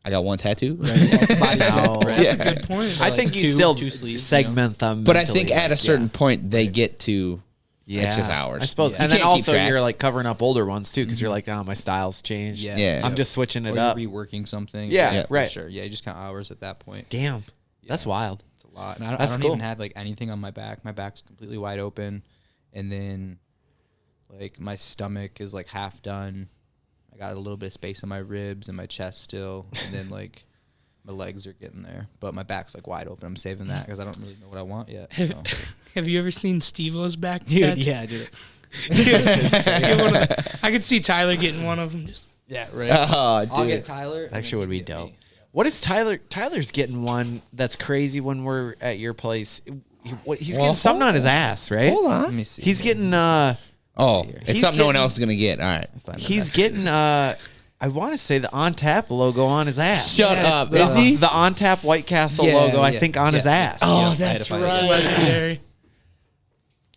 Speaker 2: I got one tattoo?
Speaker 1: No.
Speaker 4: That's a good point.
Speaker 1: I
Speaker 3: like
Speaker 1: think you
Speaker 3: two
Speaker 1: still
Speaker 3: sleeves,
Speaker 1: segment them.
Speaker 2: But I
Speaker 1: mentally,
Speaker 2: think at a
Speaker 1: like,
Speaker 2: certain point, they get to,
Speaker 1: yeah,
Speaker 2: it's just hours.
Speaker 1: I suppose.
Speaker 2: You
Speaker 1: And then
Speaker 2: can't keep
Speaker 1: also
Speaker 2: track.
Speaker 1: you're like covering up older ones too, because you're like, oh, my style's changed.
Speaker 3: Yeah.
Speaker 2: Yeah.
Speaker 1: I'm just switching it
Speaker 3: Or
Speaker 1: up.
Speaker 3: you're reworking something.
Speaker 1: Yeah,
Speaker 3: for
Speaker 1: right.
Speaker 3: Sure. Yeah, you just count hours at that point.
Speaker 1: Damn, that's wild.
Speaker 3: It's a lot. And I
Speaker 1: That's
Speaker 3: don't
Speaker 1: cool.
Speaker 3: even have like anything on my back. My back's completely wide open. And then like my stomach is like half done. I got a little bit of space on my ribs and my chest still. And then like my legs are getting there. But my back's like wide open. I'm saving that because I don't really know what I want yet. So.
Speaker 4: Have you ever seen Steve-O's back
Speaker 3: Dude,
Speaker 4: tattoo?
Speaker 3: yeah, dude.
Speaker 4: I could see Tyler getting one of them. Just
Speaker 3: Yeah, right.
Speaker 2: Oh,
Speaker 3: I'll
Speaker 2: dude.
Speaker 3: get Tyler. and
Speaker 1: Actually,
Speaker 3: then
Speaker 1: would be
Speaker 3: you get
Speaker 1: dope.
Speaker 3: me.
Speaker 1: What is Tyler? Tyler's getting one that's crazy when we're at your place. He's getting something on his ass, right?
Speaker 2: Hold
Speaker 3: Let
Speaker 2: on.
Speaker 3: me see.
Speaker 1: He's getting
Speaker 2: Oh, it's
Speaker 1: He's
Speaker 2: something no one
Speaker 1: getting-
Speaker 2: else is going to get. All right.
Speaker 3: Find the
Speaker 1: he's
Speaker 3: messages.
Speaker 1: getting
Speaker 5: I want to say the On Tap logo on his ass.
Speaker 2: Shut up. Is he?
Speaker 5: The On Tap White Castle logo, I think, on his ass.
Speaker 2: Oh,
Speaker 3: Yeah,
Speaker 2: that's
Speaker 3: I had to find it.
Speaker 2: right.
Speaker 4: Legendary.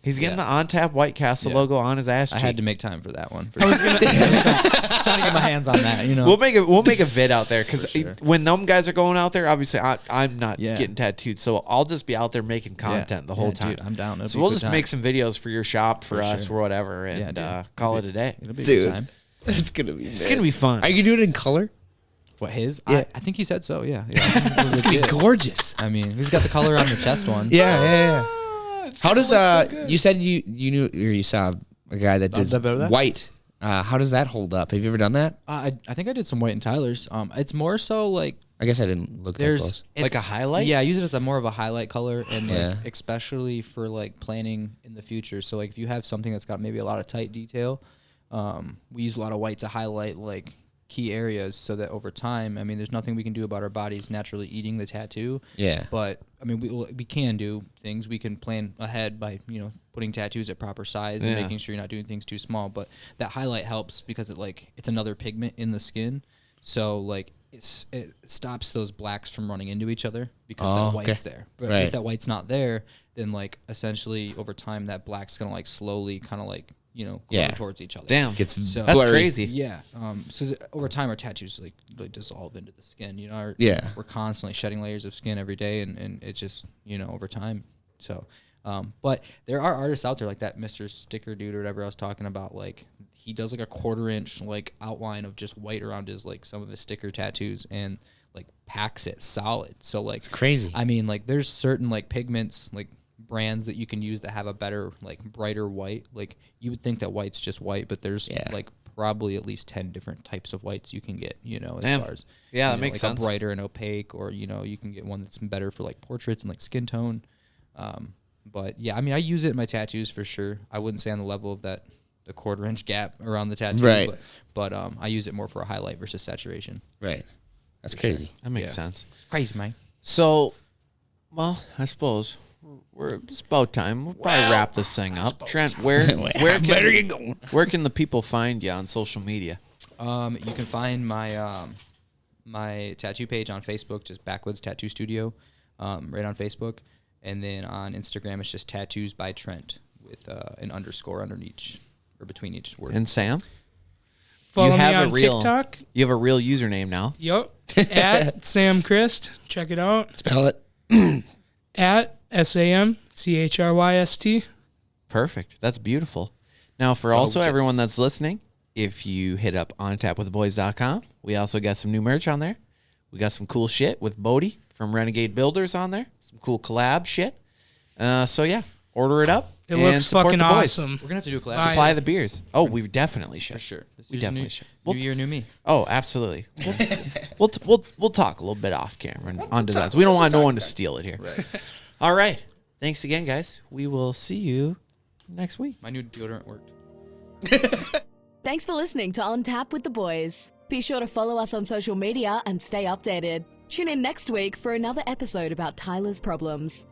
Speaker 5: He's getting the On Tap White Castle logo on his ass
Speaker 3: I
Speaker 5: cheek.
Speaker 3: had to make time for that one. I was trying to get my hands on that, you know.
Speaker 5: We'll make a vid out there because
Speaker 3: For sure.
Speaker 5: when them guys are going out there, obviously I'm not
Speaker 3: Yeah.
Speaker 5: getting tattooed, so I'll just be out there making content the whole time.
Speaker 3: Dude, I'm down. It'll
Speaker 5: So
Speaker 3: be a
Speaker 5: we'll
Speaker 3: good
Speaker 5: just
Speaker 3: time.
Speaker 5: make some videos for your shop, for us,
Speaker 3: sure.
Speaker 5: or whatever, and
Speaker 3: Yeah, dude.
Speaker 5: call it a day.
Speaker 3: It'll be a
Speaker 2: Dude.
Speaker 3: good time.
Speaker 2: It's gonna be.
Speaker 5: It's gonna be fun.
Speaker 2: Are you gonna do it in color?
Speaker 3: What, his?
Speaker 2: Yeah.
Speaker 3: I think he said so, yeah. I think it was
Speaker 2: It's gonna be
Speaker 3: legit.
Speaker 2: gorgeous.
Speaker 3: I mean, he's got the color on the chest one.
Speaker 2: Yeah. How does you said you knew or you saw a guy that
Speaker 3: Does
Speaker 2: did
Speaker 3: that better than?
Speaker 2: white? How does that hold up? Have you ever done that?
Speaker 3: I think I did some White and Tyler's. It's more so like
Speaker 2: I guess I didn't look that
Speaker 3: there's
Speaker 2: close.
Speaker 5: Like
Speaker 3: it's-
Speaker 5: a highlight?
Speaker 3: Yeah, I use it as a more of a highlight color, and like
Speaker 2: Yeah.
Speaker 3: especially for like planning in the future. So like if you have something that's got maybe a lot of tight detail, we use a lot of white to highlight like key areas, so that over time, I mean, there's nothing we can do about our bodies naturally eating the tattoo.
Speaker 2: Yeah.
Speaker 3: But I mean, we can do things. We can plan ahead by putting tattoos at proper size and making sure you're not doing things too small. But that highlight helps because it's another pigment in the skin, so like it stops those blacks from running into each other because that white's there. But if that white's not there, then like essentially over time that black's gonna like slowly kind of like go towards each other.
Speaker 5: Damn,
Speaker 2: Gets
Speaker 3: So-
Speaker 5: that's
Speaker 2: blurry.
Speaker 5: crazy.
Speaker 3: Yeah. So over time, our tattoos like dissolve into the skin. We're constantly shedding layers of skin every day, and it just over time. So, but there are artists out there like that Mr. Sticker dude or whatever I was talking about. Like he does like a 1/4 inch like outline of just white around his like some of his sticker tattoos and like packs it solid. So like
Speaker 2: It's crazy.
Speaker 3: I mean, like there's certain like pigments like brands that you can use that have a better like brighter white. Like you would think that white's just white, but there's like probably at least 10 different types of whites you can get, as
Speaker 5: Damn.
Speaker 3: far as
Speaker 5: That makes
Speaker 3: like
Speaker 5: sense.
Speaker 3: a brighter and opaque, or you can get one that's better for like portraits and like skin tone. But yeah, I mean I use it in my tattoos for sure. I wouldn't say on the level of the 1/4 inch gap around the tattoo,
Speaker 2: Right.
Speaker 3: but I use it more for a highlight versus saturation.
Speaker 2: Right. That's crazy.
Speaker 5: That makes sense.
Speaker 3: It's crazy, man.
Speaker 5: So, well, I suppose it's about time. We'll probably wrap this thing up. Trent, where can the people find you on social media?
Speaker 3: You can find my my tattoo page on Facebook, just Backwoods Tattoo Studio, right on Facebook, and then on Instagram it's just Tattoos by Trent with an underscore underneath or between each word.
Speaker 5: And Sam,
Speaker 4: Follow
Speaker 5: you have
Speaker 4: me on
Speaker 5: a real
Speaker 4: TikTok.
Speaker 5: You have a real username now.
Speaker 4: Yep. At Sam Chryst. Check it out.
Speaker 2: Spell it.
Speaker 4: At SAMCHRYST.
Speaker 5: Perfect. That's beautiful. Now, for also everyone that's listening, if you hit up ontapwiththeboys.com, we also got some new merch on there. We got some cool shit with Bodie from Renegade Builders on there. Some cool collab shit. So yeah, order it up.
Speaker 4: It
Speaker 5: and
Speaker 4: looks
Speaker 5: support
Speaker 4: fucking
Speaker 5: the boys.
Speaker 4: awesome.
Speaker 3: We're gonna have to do a collab.
Speaker 5: Supply the beers. Oh, we definitely should.
Speaker 3: for sure. This
Speaker 5: We
Speaker 3: year's
Speaker 5: definitely
Speaker 3: new,
Speaker 5: should.
Speaker 3: New year, new me.
Speaker 5: Oh, absolutely. We'll talk a little bit off camera on designs. We don't want no one to steal it here. Right. All right. Thanks again, guys. We will see you next week.
Speaker 3: My new deodorant worked.
Speaker 8: Thanks for listening to On Tap with the Boys. Be sure to follow us on social media and stay updated. Tune in next week for another episode about Tyler's problems.